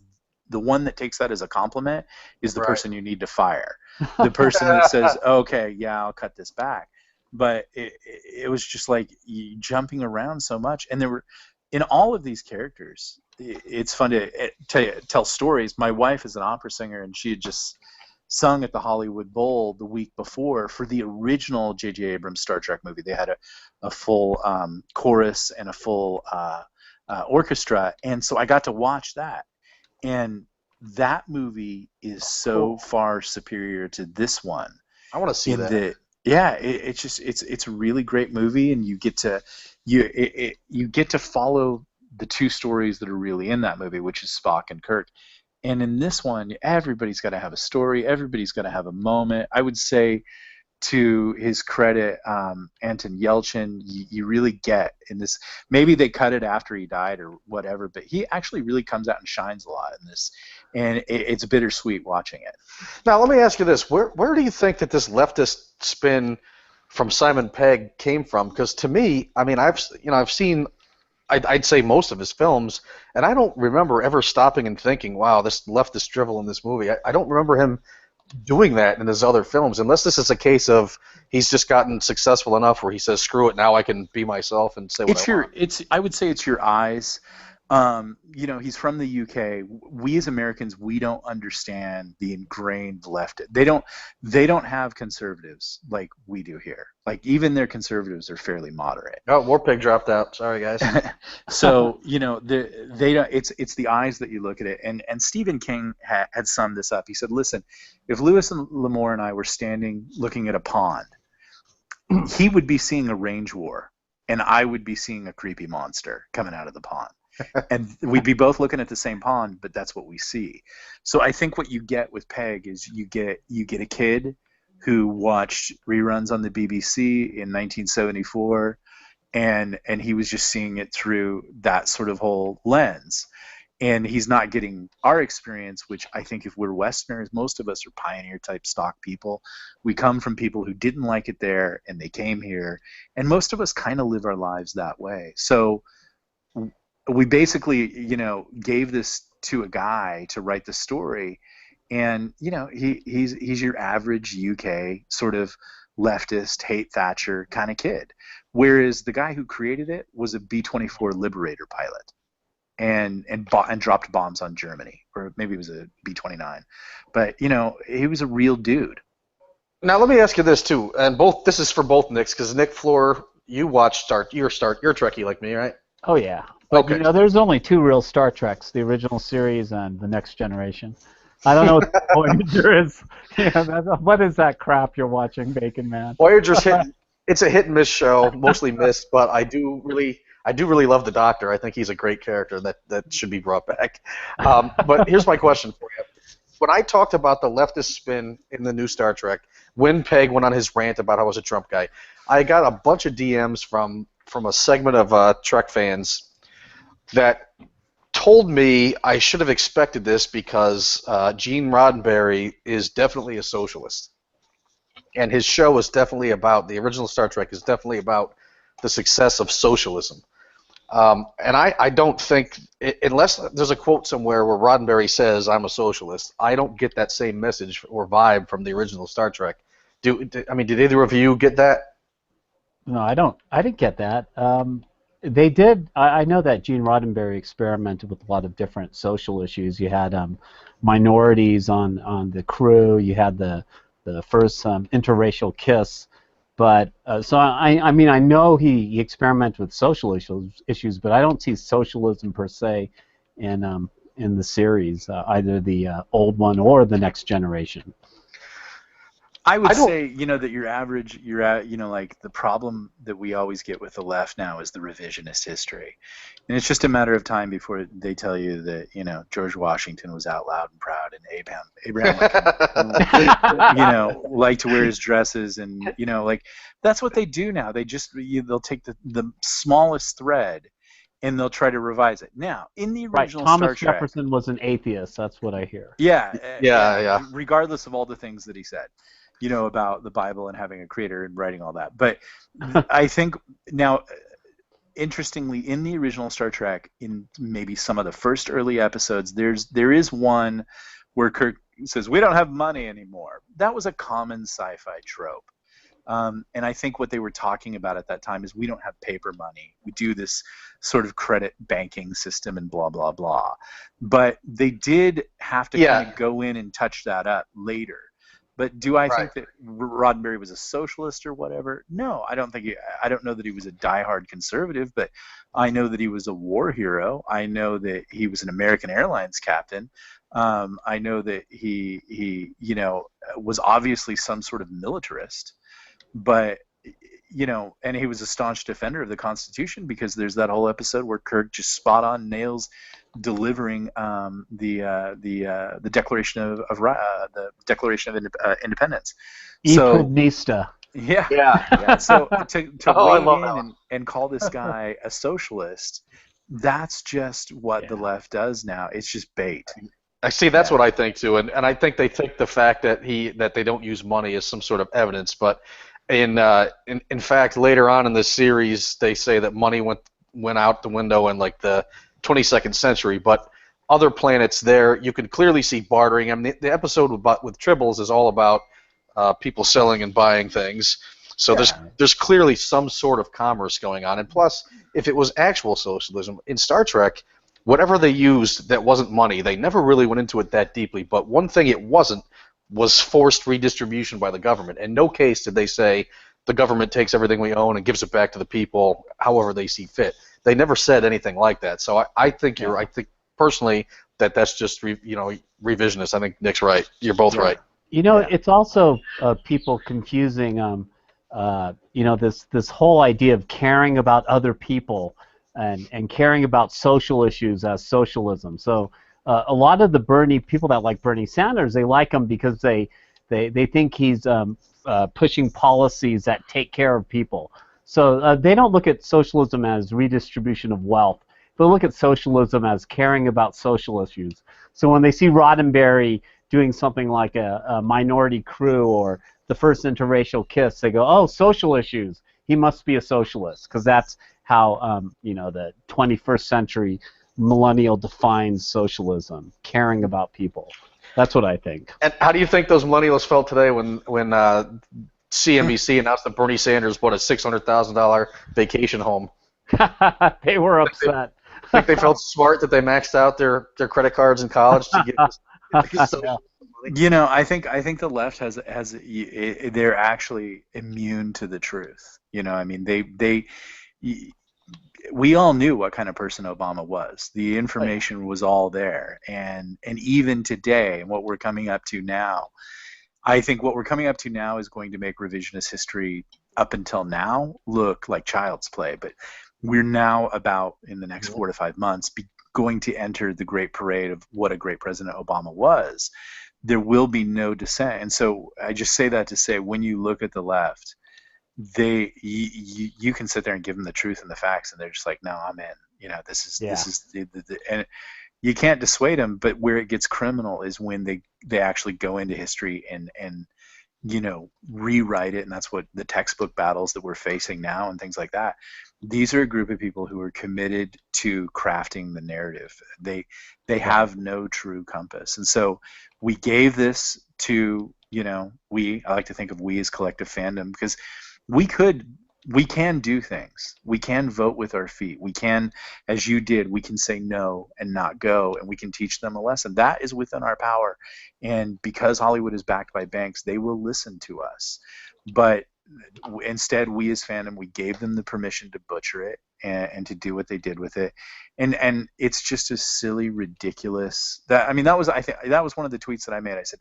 the one that takes that as a compliment is the person you need to fire. The person that says, okay, yeah, I'll cut this back. But it was just like jumping around so much. And there were, in all of these characters, it's fun to tell stories. My wife is an opera singer, and she had just sung at the Hollywood Bowl the week before for the original J.J. Abrams Star Trek movie. They had a full chorus and a full orchestra, and so I got to watch that. And that movie is so far superior to this one. I want to see that. Yeah, it's just it's a really great movie, and you get to follow the two stories that are really in that movie, which is Spock and Kirk. And in this one, everybody's got to have a story. Everybody's got to have a moment. I would say, to his credit, Anton Yelchin, you really get in this. Maybe they cut it after he died or whatever, but he actually really comes out and shines a lot in this, and it's bittersweet watching it. Now, let me ask you this: where do you think that this leftist spin from Simon Pegg came from? Because to me, I mean, I've seen, I'd say most of his films, and I don't remember ever stopping and thinking, "Wow, this leftist drivel in this movie." I don't remember him doing that in his other films, unless this is a case of he's just gotten successful enough where he says, "Screw it, now I can be myself and say what I want." I would say it's your eyes. He's from the UK. We as Americans, we don't understand the ingrained left. They don't have conservatives like we do here. Like, even their conservatives are fairly moderate. Oh, Warpig dropped out. Sorry, guys. So they don't. It's the eyes that you look at it. And Stephen King had summed this up. He said, "Listen, if Lewis and L'Amour and I were standing looking at a pond, he would be seeing a range war, and I would be seeing a creepy monster coming out of the pond." And we'd be both looking at the same pond, but that's what we see. So I think what you get with Pegg is you get a kid who watched reruns on the BBC in 1974, and he was just seeing it through that sort of whole lens. And he's not getting our experience, which I think, if we're Westerners, most of us are pioneer-type stock people. We come from people who didn't like it there, and they came here. And most of us kind of live our lives that way. So we basically, gave this to a guy to write the story, and he's your average UK sort of leftist, hate Thatcher kind of kid, whereas the guy who created it was a B-24 Liberator pilot, and dropped bombs on Germany, or maybe it was a B-29, but he was a real dude. Now, let me ask you this too, and this is for both Nicks, because Nick Floor, you watch you're Trekkie like me, right? Oh yeah. Okay. There's only two real Star Treks: the original series and the Next Generation. I don't know what the Voyager is. What is that crap you're watching, Bacon Man? Voyager's it's a hit and miss show, mostly missed, but I do really love the Doctor. I think he's a great character that should be brought back. But here's my question for you. When I talked about the leftist spin in the new Star Trek, when Pegg went on his rant about how I was a Trump guy, I got a bunch of DMs from a segment of Trek fans that told me I should have expected this, because Gene Roddenberry is definitely a socialist. And his show is definitely about, the original Star Trek is definitely about the success of socialism. And I don't think, unless there's a quote somewhere where Roddenberry says, "I'm a socialist," I don't get that same message or vibe from the original Star Trek. Did either of you get that? No, I don't. I didn't get that. They did. I know that Gene Roddenberry experimented with a lot of different social issues. You had minorities on the crew. You had the first interracial kiss. But so I mean, I know he experimented with social issues, but I don't see socialism per se in the series, either the old one or the Next Generation. I would say, that your average, like, the problem that we always get with the left now is the revisionist history. And it's just a matter of time before they tell you that, George Washington was out loud and proud, and Abraham Lincoln, liked to wear his dresses, and, like, that's what they do now. They'll take the smallest thread, and they'll try to revise it. Now, in the original Star Trek, Thomas Jefferson was an atheist. That's what I hear. Yeah. Regardless of all the things that he said, about the Bible and having a creator and writing all that. But I think now, interestingly, in the original Star Trek, in maybe some of the first early episodes, there is one where Kirk says, "We don't have money anymore." That was a common sci-fi trope. And I think what they were talking about at that time is, we don't have paper money. We do this sort of credit banking system and blah, blah, blah. But they did have to kind of go in and touch that up later. But do I think that Roddenberry was a socialist or whatever? No, I don't think. I don't know that he was a diehard conservative, but I know that he was a war hero. I know that he was an American Airlines captain. I know that he was obviously some sort of militarist. but and he was a staunch defender of the Constitution, because there's that whole episode where Kirk just spot on nails delivering the Declaration the Declaration of Independence. E So Nista. yeah, Yeah. yeah. So to Oh, I weigh love that in one. and call this guy a socialist, that's just what the left does now. It's just bait. I see. That's Yeah. what I think too, and I think they take the fact that they don't use money as some sort of evidence. But in fact, later on in this series, they say that money went out the window in like the 22nd century. But other planets, there you can clearly see bartering. I mean, the episode with Tribbles is all about people selling and buying things. So there's clearly some sort of commerce going on. And plus, if it was actual socialism in Star Trek, whatever they used that wasn't money, they never really went into it that deeply. But one thing it wasn't was forced redistribution by the government. In no case did they say the government takes everything we own and gives it back to the people however they see fit. They never said anything like that. So I think I think personally that's just revisionist. I think Nick's right. You're both right. It's also people confusing, this whole idea of caring about other people and caring about social issues as socialism. So a lot of the people that like Bernie Sanders, they like him because they think he's pushing policies that take care of people. So they don't look at socialism as redistribution of wealth. They look at socialism as caring about social issues. So when they see Roddenberry doing something like a Minority Crew or the first interracial kiss, they go, oh, social issues. He must be a socialist, because that's how the 21st century millennial defines socialism, caring about people. That's what I think. And how do you think those millennials felt today when CNBC announced that Bernie Sanders bought a $600,000 vacation home? They were upset. Think they felt smart that they maxed out their credit cards in college to get this? I think the left they're actually immune to the truth. I mean, we all knew what kind of person Obama was. The information was all there, and even today, and what we're coming up to now, I think what we're coming up to now is going to make revisionist history up until now look like child's play. But we're now about, in the next 4 to 5 months, going to enter the great parade of what a great President Obama was. There will be no dissent. And so I just say that to say, when you look at the left, you can sit there and give them the truth and the facts, and they're just like, no, I'm in. This is and you can't dissuade them. But where it gets criminal is when they actually go into history and rewrite it, and that's what the textbook battles that we're facing now and things like that. These are a group of people who are committed to crafting the narrative. They have no true compass, and so we gave this to I like to think of we as collective fandom, because we can do things. We can vote with our feet. We can, as you did, we can say no and not go, and we can teach them a lesson. That is within our power. And because Hollywood is backed by banks, they will listen to us. But instead, we as fandom, we gave them the permission to butcher it and to do what they did with it. And it's just a silly, ridiculous. I think that was one of the tweets that I made. I said,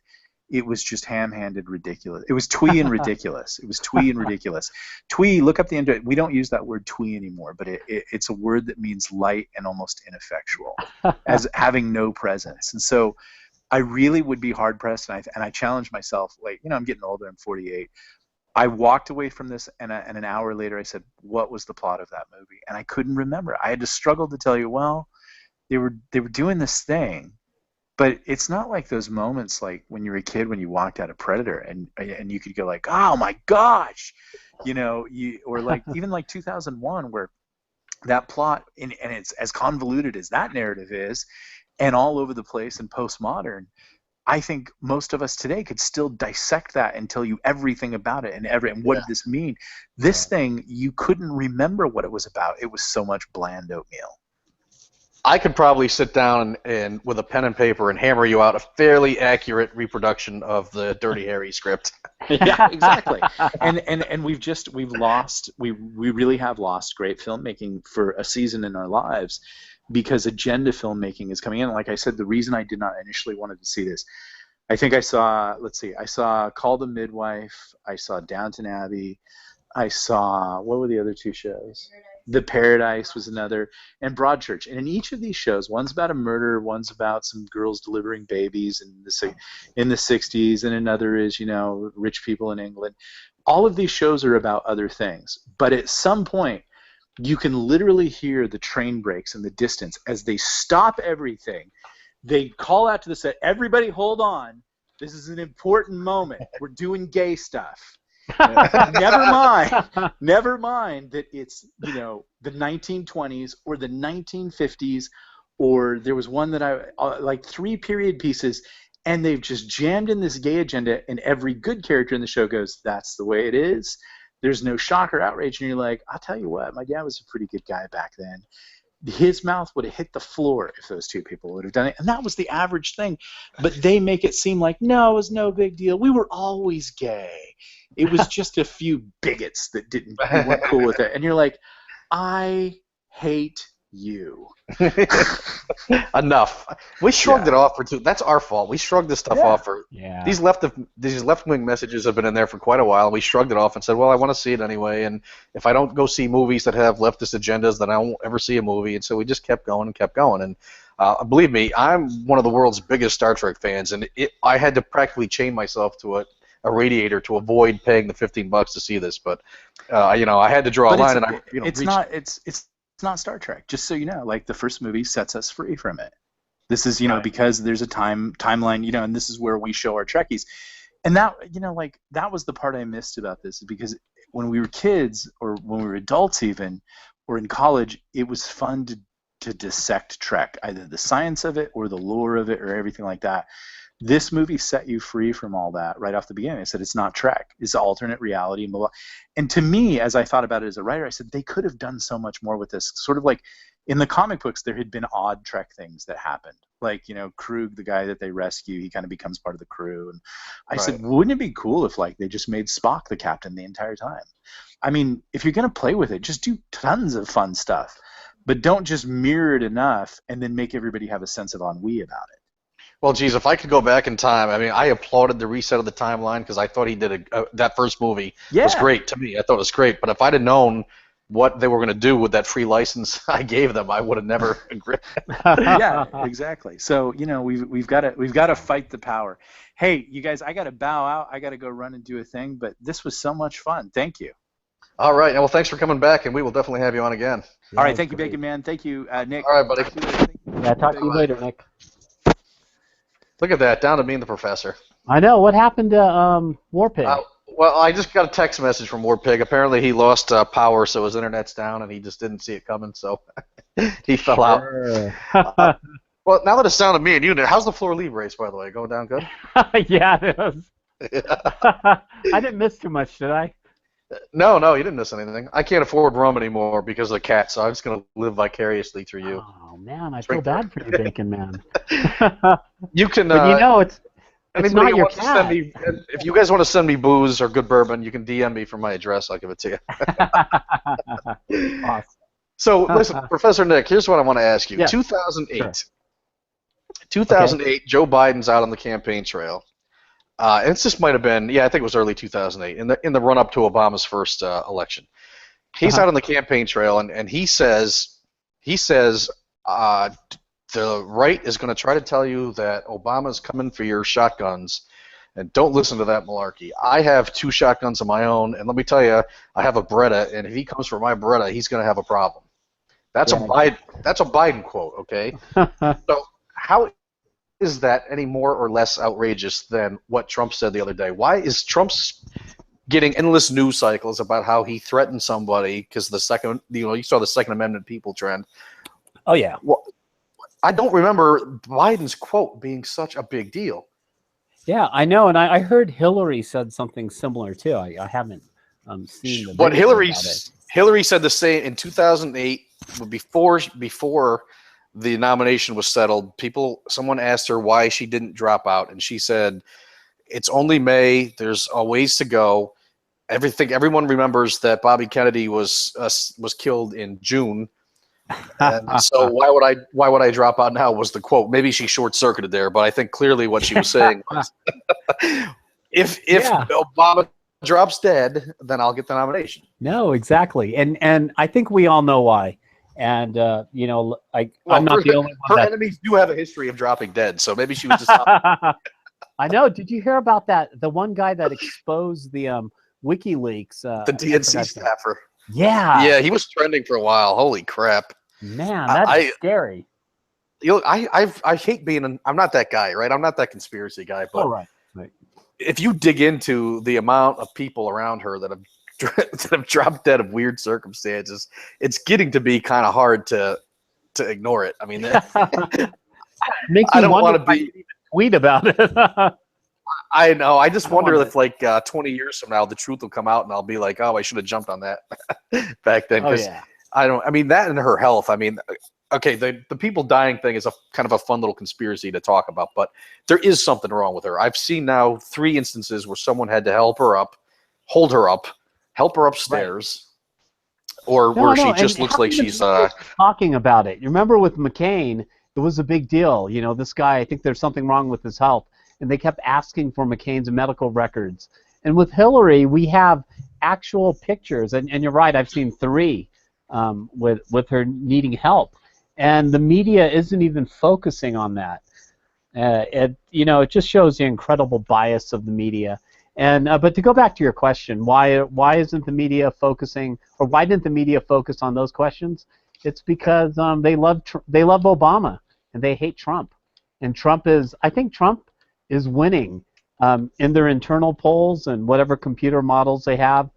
it was just ham-handed ridiculous. It was twee and ridiculous. It was twee and ridiculous. Twee, look up the end. We don't use that word twee anymore, but it's a word that means light and almost ineffectual, as having no presence. And so I really would be hard-pressed, and I challenge myself, I'm getting older, I'm 48. I walked away from this, and an hour later I said, what was the plot of that movie? And I couldn't remember. I had to struggle to tell you, well, they were doing this thing. But it's not like those moments like when you were a kid when you walked out of Predator and you could go like, oh my gosh, or like even like 2001, where that plot and it's as convoluted as that narrative is, and all over the place and postmodern. I think most of us today could still dissect that and tell you everything about it and what did this mean. This thing, you couldn't remember what it was about. It was so much bland oatmeal. I could probably sit down and with a pen and paper and hammer you out a fairly accurate reproduction of the Dirty Harry script. Yeah, exactly. And we really have lost great filmmaking for a season in our lives, because agenda filmmaking is coming in. Like I said, the reason I did not initially wanted to see this, I think I saw, let's see, I saw Call the Midwife, I saw Downton Abbey, I saw, what were the other two shows? The Paradise was another, and Broadchurch. And in each of these shows, one's about a murder, one's about some girls delivering babies in the 60s, and another is, you know, rich people in England. All of these shows are about other things. But at some point, you can literally hear the train brakes in the distance as they stop everything. They call out to the set, everybody hold on. This is an important moment. We're doing gay stuff. Never mind that it's, you know, the 1920s or the 1950s, or there was one that I like 3 period pieces, and they've just jammed in this gay agenda, and every good character in the show goes, that's the way it is. There's no shock or outrage, and you're like, I'll tell you what, my dad was a pretty good guy back then. His mouth would have hit the floor if those two people would have done it, and that was the average thing. But they make it seem like, no, it was no big deal. We were always gay. It was just a few bigots that weren't cool with it. And you're like, I hate you. Enough. We shrugged it off for two. That's our fault. We shrugged this stuff off for. Yeah. These left-wing messages have been in there for quite a while. We shrugged it off and said, well, I want to see it anyway. And if I don't go see movies that have leftist agendas, then I won't ever see a movie. And so we just kept going and kept going. And believe me, I'm one of the world's biggest Star Trek fans, and I had to practically chain myself to a radiator to avoid paying the $15 to see this. But you know, I had to draw a line, and it's not Star Trek. Just so you know, like the first movie sets us free from it. This is, you know, because there's a timeline, you know, and this is where we show our Trekkies. And that, you know, like that was the part I missed about this, because when we were kids, or when we were adults even, or in college, it was fun to dissect Trek, either the science of it or the lore of it or everything like that. This movie set you free from all that right off the beginning. I said, it's not Trek. It's alternate reality. And blah, blah. And to me, as I thought about it as a writer, I said, they could have done so much more with this. Sort of like in the comic books, there had been odd Trek things that happened. Like, you know, Krug, the guy that they rescue, he kind of becomes part of the crew. And I said, wouldn't it be cool if, like, they just made Spock the captain the entire time? I mean, if you're going to play with it, just do tons of fun stuff. But don't just mirror it enough and then make everybody have a sense of ennui about it. Well, geez, if I could go back in time, I mean, I applauded the reset of the timeline because I thought he did that first movie was great to me. I thought it was great, but if I'd have known what they were going to do with that free license I gave them, I would have never agreed. Yeah, exactly. So, you know, we've got to fight the power. Hey, you guys, I got to bow out. I got to go run and do a thing, but this was so much fun. Thank you. All right. Well, thanks for coming back, and we will definitely have you on again. Yeah, all right. Thank you, Bacon Man. Thank you, Nick. All right, buddy. Yeah, talk to you later, Nick. Look at that, down to being the professor. I know. What happened to Warpig? Well, I just got a text message from Warpig. Apparently, he lost power, so his internet's down, and he just didn't see it coming, so he fell out. Well, now that it's down to me and you, how's the floor leave race, by the way? Going down good? Yeah, it is. I didn't miss too much, did I? No, you didn't miss anything. I can't afford rum anymore because of the cat, so I'm just going to live vicariously through you. Oh, man, I feel bad for you, Bacon Man. You can... but you know, it's not your cat. If you guys want to send me booze or good bourbon, you can DM me from my address. I'll give it to you. Awesome. So, listen, Professor Nick, here's what I want to ask you. Yeah. 2008. Sure. 2008, okay. Joe Biden's out on the campaign trail. And this might have been, I think it was early 2008, in the run-up to Obama's first election. He's out on the campaign trail, and he says the right is going to try to tell you that Obama's coming for your shotguns, and don't listen to that malarkey. I have 2 shotguns of my own, and let me tell you, I have a Beretta, and if he comes for my Beretta, he's going to have a problem. That's a Biden quote, okay? So how is that any more or less outrageous than what Trump said the other day? Why is Trump getting endless news cycles about how he threatened somebody because you saw the Second Amendment people trend? Oh, yeah. Well, I don't remember Biden's quote being such a big deal. Yeah, I know, and I heard Hillary said something similar too. I haven't seen the. But Hillary said the same in 2008 before the nomination was settled. Someone asked her why she didn't drop out, and she said, "It's only May. There's a ways to go. Everyone remembers that Bobby Kennedy was killed in June, And so why would I drop out now was the quote. Maybe she short circuited there, but I think clearly what she was saying was, if Yeah. Obama drops dead, then I'll get the nomination. No, exactly, and I think we all know why. And you know, I'm not the only Her one. enemies do have a history of dropping dead, so maybe she was just. I know. Did you hear about that? The one guy that exposed the WikiLeaks, The DNC staffer. Yeah. Yeah, he was trending for a while. Holy crap. Man, that's scary. You know, I hate being I'm not that guy, right? I'm not that conspiracy guy, but Right. if you dig into the amount of people around her that have dropped dead of weird circumstances, it's getting to be kind of hard to ignore it. I mean, Makes I me don't wonder want to be tweet about it. I know. I just wonder wonder. if, like, 20 years from now, the truth will come out, and I'll be like, "Oh, I should have jumped on that back then." Oh Because yeah. I mean, that and her health. I mean, okay, the people dying thing is a kind of a fun little conspiracy to talk about, but there is something wrong with her. I've seen now 3 instances where someone had to help her up, hold her up, help her upstairs, or where she just looks like she's talking about it. You remember with McCain, it was a big deal. You know, this guy, I think there's something wrong with his health, and they kept asking for McCain's medical records. And with Hillary, we have actual pictures, and you're right, I've seen 3 with her needing help, and the media isn't even focusing on that. It just shows the incredible bias of the media. And but to go back to your question, why isn't the media focusing, or why didn't the media focus on those questions? It's because they love Obama and they hate Trump, and I think Trump is winning in their internal polls and whatever computer models they have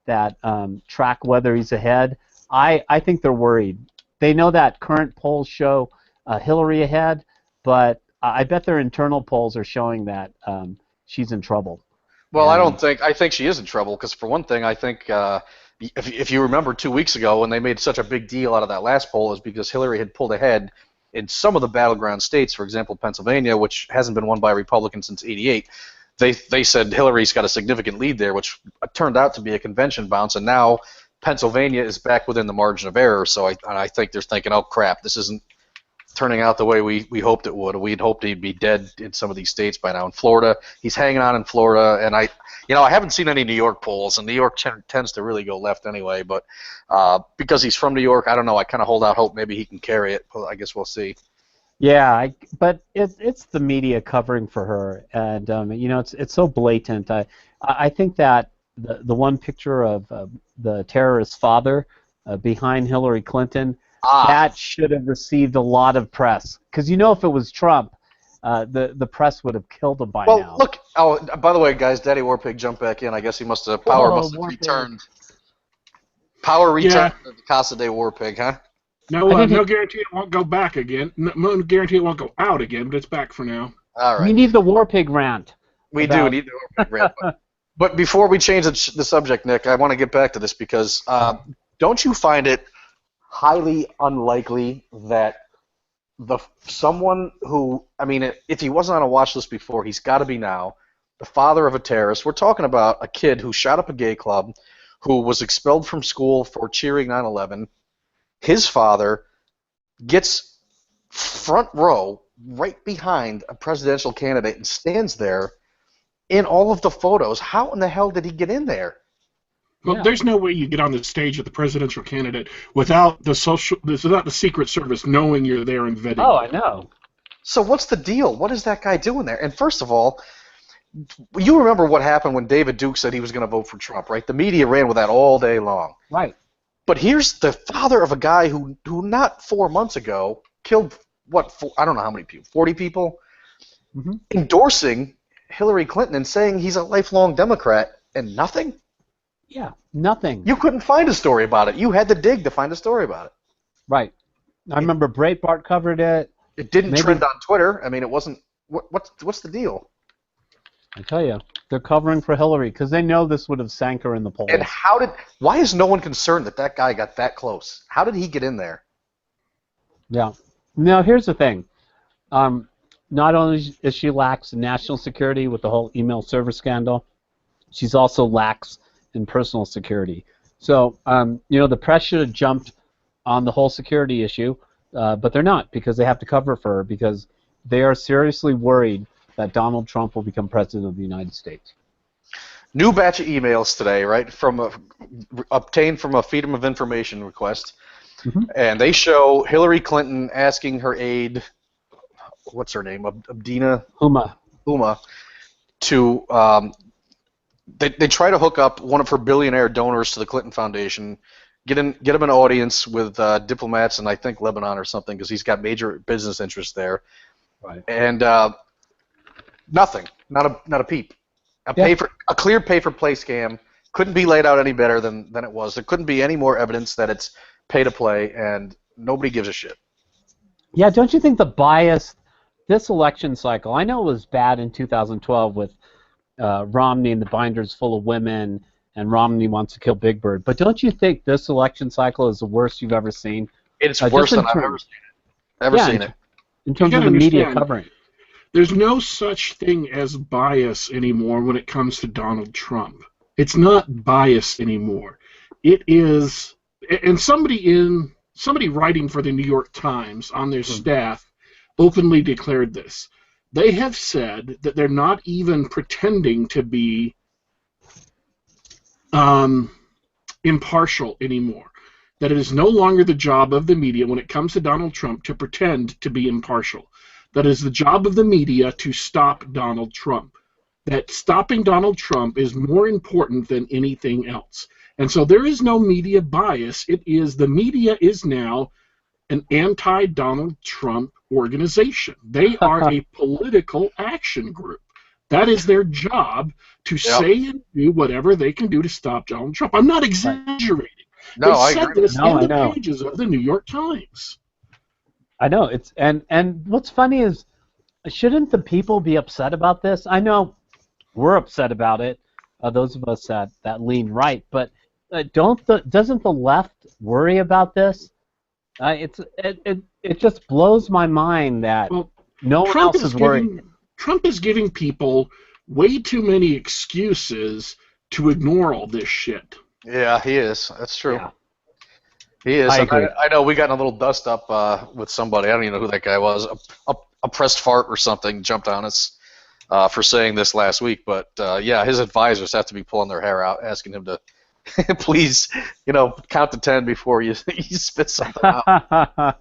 that track whether he's ahead. I think they're worried. They know that current polls show Hillary ahead, but I bet their internal polls are showing that she's in trouble. Well, I think she is in trouble because, for one thing, I think if you remember 2 weeks ago when they made such a big deal out of that last poll, is because Hillary had pulled ahead in some of the battleground states. For example, Pennsylvania, which hasn't been won by a Republican since '88. They said Hillary's got a significant lead there, which turned out to be a convention bounce, and now Pennsylvania is back within the margin of error. So I think they're thinking, oh crap, this isn't turning out the way we hoped it would. We'd hoped he'd be dead in some of these states by now. In Florida, he's hanging on in Florida, and I haven't seen any New York polls, and New York tends to really go left anyway. But because he's from New York, I don't know. I kind of hold out hope maybe he can carry it. Well, I guess we'll see. Yeah, but it's the media covering for her, and it's so blatant. I think that the one picture of the terrorist's father behind Hillary Clinton, that should have received a lot of press, because if it was Trump, the press would have killed him by now. Well, look. Oh, by the way, guys, Daddy Warpig jumped back in. I guess he must have returned. Power returned to the Casa de Warpig, huh? No guarantee it won't go back again. No guarantee it won't go out again, but it's back for now. All right. We need the Warpig rant. We do need the Warpig rant. But before we change the subject, Nick, I want to get back to this because don't you find it highly unlikely that someone who, if he wasn't on a watch list before, he's got to be now, the father of a terrorist. We're talking about a kid who shot up a gay club, who was expelled from school for cheering 9/11. His father gets front row right behind a presidential candidate and stands there in all of the photos. How in the hell did he get in there? Well, there's no way you get on the stage of the presidential candidate without the Secret Service knowing you're there and vetting. Oh, I know. So what's the deal? What is that guy doing there? And first of all, you remember what happened when David Duke said he was going to vote for Trump, right? The media ran with that all day long. Right. But here's the father of a guy who not 4 months ago killed, I don't know how many people, 40 people, endorsing Hillary Clinton and saying he's a lifelong Democrat, and nothing? Yeah, nothing. You couldn't find a story about it. You had to dig to find a story about it. Right. I remember Breitbart covered it. It didn't trend on Twitter. It wasn't. What's the deal? I tell you, they're covering for Hillary because they know this would have sank her in the polls. And why is no one concerned that guy got that close? How did he get in there? Yeah. Now, here's the thing. Not only is she lax in national security with the whole email server scandal, she's also lax in personal security. So, the press should have jumped on the whole security issue, but they're not, because they have to cover for her, because they are seriously worried that Donald Trump will become president of the United States. New batch of emails today, right, obtained from a Freedom of Information request, and they show Hillary Clinton asking her aide, what's her name, Abdina Huma, to they try to hook up one of her billionaire donors to the Clinton Foundation, get him an audience with diplomats in, I think, Lebanon or something, because he's got major business interests there. Right. And nothing, not a peep. A clear pay-for-play scam. Couldn't be laid out any better than it was. There couldn't be any more evidence that it's pay-to-play, and nobody gives a shit. Yeah, don't you think the bias, this election cycle, I know it was bad in 2012 with Romney and the binders full of women, and Romney wants to kill Big Bird, but don't you think this election cycle is the worst you've ever seen? It's worse than I've ever seen it. In terms of the media covering. There's no such thing as bias anymore when it comes to Donald Trump. It's not bias anymore. It is, and somebody writing for the New York Times on their staff openly declared this. They have said that they're not even pretending to be impartial anymore. That it is no longer the job of the media when it comes to Donald Trump to pretend to be impartial. That is the job of the media to stop Donald Trump. That stopping Donald Trump is more important than anything else. And so there is no media bias. The media is now an anti-Donald Trump organization. They are a political action group. That is their job, to say and do whatever they can do to stop Donald Trump. I'm not exaggerating. No, they I said agree. this in the pages of the New York Times. I know, it's and what's funny is, shouldn't the people be upset about this? I know we're upset about it, those of us that lean right, but doesn't the left worry about this? It just blows my mind that no one else is worried. Trump is giving people way too many excuses to ignore all this shit. Yeah, he is. That's true. Yeah. He is. I agree. I know we got in a little dust up with somebody. I don't even know who that guy was. A pressed fart or something jumped on us for saying this last week. But yeah, his advisors have to be pulling their hair out, asking him to please, count to 10 before you spit something out.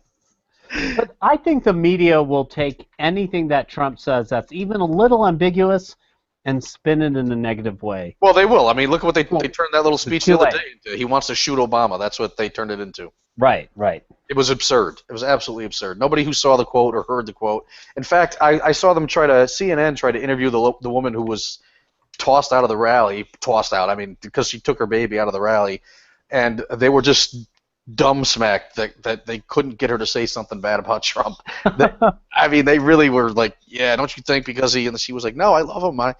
But I think the media will take anything that Trump says that's even a little ambiguous and spin it in a negative way. Well, they will. I mean, look at what they turned that little speech the other day into. He wants to shoot Obama. That's what they turned it into. Right, right. It was absurd. It was absolutely absurd. Nobody who saw the quote or heard the quote. In fact, I saw them CNN try to interview the woman who was tossed out of the rally. Tossed out, I mean, because she took her baby out of the rally. And they were just dumb smacked that they couldn't get her to say something bad about Trump. I mean, they really were like, yeah, don't you think because he, and she was like, no, I love him. My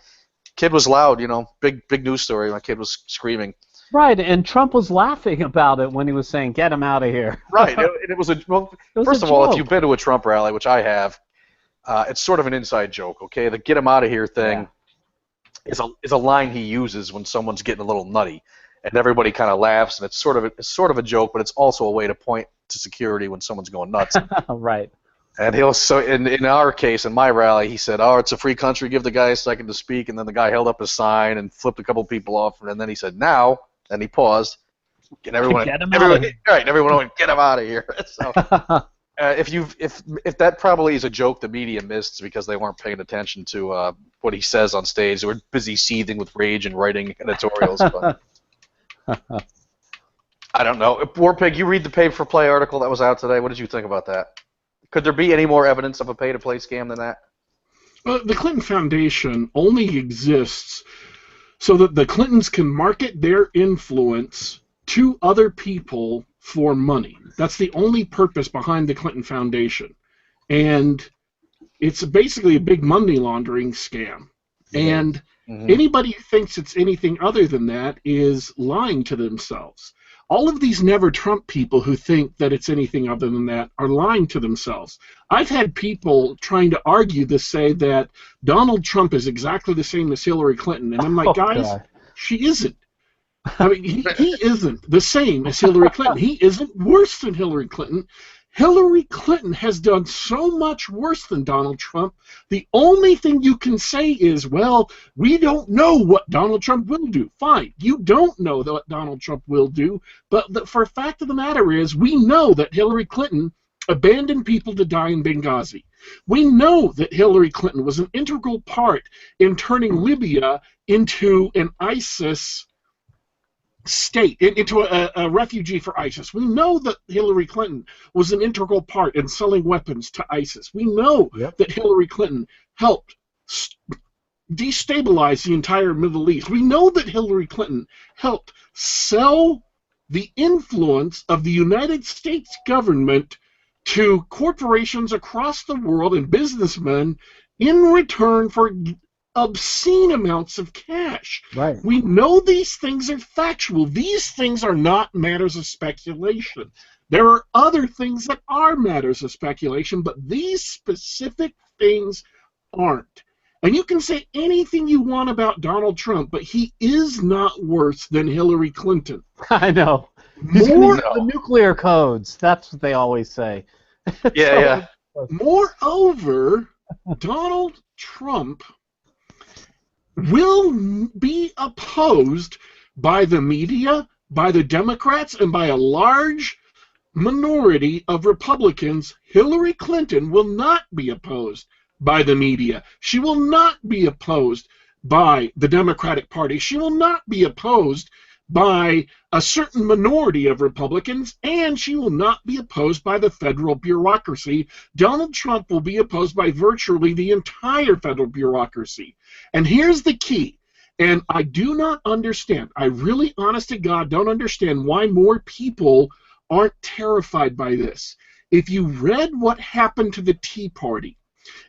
kid was loud, big news story. My kid was screaming. Right, and Trump was laughing about it when he was saying, get him out of here. Right, and it was first of all, if you've been to a Trump rally, which I have, it's sort of an inside joke, okay? The get him out of here thing is a line he uses when someone's getting a little nutty. And everybody kind of laughs, and it's sort of a joke, but it's also a way to point to security when someone's going nuts. Right. And in our case, in my rally, he said, "Oh, it's a free country. Give the guy a second to speak." And then the guy held up his sign and flipped a couple people off, and then he said, "Now," and he paused, and everyone went, "Get him out of here!" So, if that probably is a joke the media missed because they weren't paying attention to what he says on stage. They were busy seething with rage and writing editorials. But I don't know. Warpig, you read the pay-for-play article that was out today. What did you think about that? Could there be any more evidence of a pay-to-play scam than that? The Clinton Foundation only exists so that the Clintons can market their influence to other people for money. That's the only purpose behind the Clinton Foundation. And it's basically a big money laundering scam. And anybody who thinks it's anything other than that is lying to themselves. All of these Never Trump people who think that it's anything other than that are lying to themselves. I've had people trying to argue this, say that Donald Trump is exactly the same as Hillary Clinton. And I'm like, guys, she isn't. I mean, he isn't the same as Hillary Clinton. He isn't worse than Hillary Clinton. Hillary Clinton has done so much worse than Donald Trump. The only thing you can say is, well, we don't know what Donald Trump will do. Fine, you don't know what Donald Trump will do, but the fact of the matter is, we know that Hillary Clinton abandoned people to die in Benghazi. We know that Hillary Clinton was an integral part in turning Libya into an ISIS state, into a refugee for ISIS. We know that Hillary Clinton was an integral part in selling weapons to ISIS. We know that Hillary Clinton helped destabilize the entire Middle East. We know that Hillary Clinton helped sell the influence of the United States government to corporations across the world and businessmen in return for obscene amounts of cash. Right. We know these things are factual. These things are not matters of speculation. There are other things that are matters of speculation, but these specific things aren't. And you can say anything you want about Donald Trump, but he is not worse than Hillary Clinton. I know. He's going to use the nuclear codes. That's what they always say. Yeah. Moreover, Donald Trump will be opposed by the media, by the Democrats, and by a large minority of Republicans. Hillary Clinton will not be opposed by the media. She will not be opposed by the Democratic Party. She will not be opposed by a certain minority of Republicans, and she will not be opposed by the federal bureaucracy. Donald Trump will be opposed by virtually the entire federal bureaucracy. And here's the key, and I do not understand, I really, honest to God, don't understand why more people aren't terrified by this. If you read what happened to the Tea Party,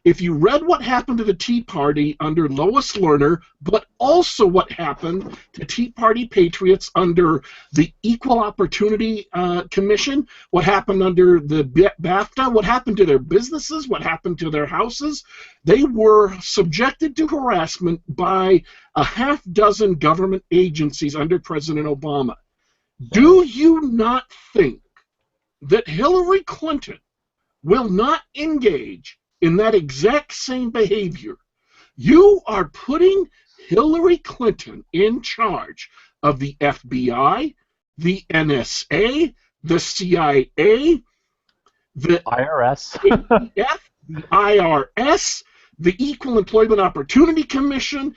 if you read what happened to the Tea Party under Lois Lerner, but also what happened to Tea Party patriots under the Equal Opportunity Commission, what happened under the BAFTA, what happened to their businesses, what happened to their houses, they were subjected to harassment by a half-dozen government agencies under President Obama. Do you not think that Hillary Clinton will not engage in that exact same behavior? You are putting Hillary Clinton in charge of the FBI, the NSA, the CIA, the IRS, ATF, the IRS, the Equal Employment Opportunity Commission,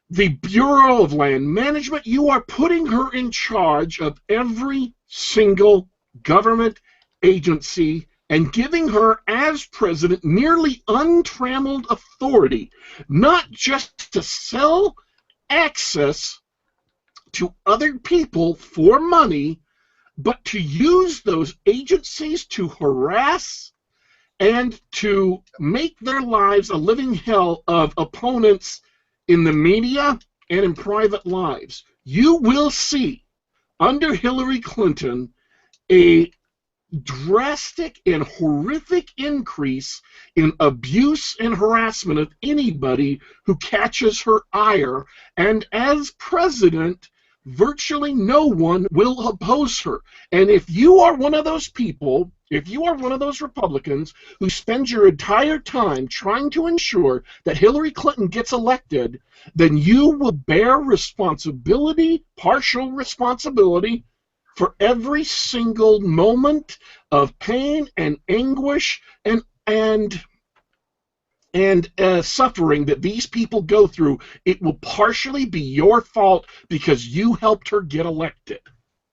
the Bureau of Land Management. You are putting her in charge of every single government agency and giving her, as president, nearly untrammeled authority, not just to sell access to other people for money, but to use those agencies to harass and to make their lives a living hell of opponents in the media and in private lives. You will see, under Hillary Clinton, a drastic and horrific increase in abuse and harassment of anybody who catches her ire, and as president, virtually no one will oppose her. And if you are one of those people, if you are one of those Republicans who spends your entire time trying to ensure that Hillary Clinton gets elected, then you will bear responsibility, partial responsibility, for every single moment of pain and anguish and suffering that these people go through. It will partially be your fault because you helped her get elected.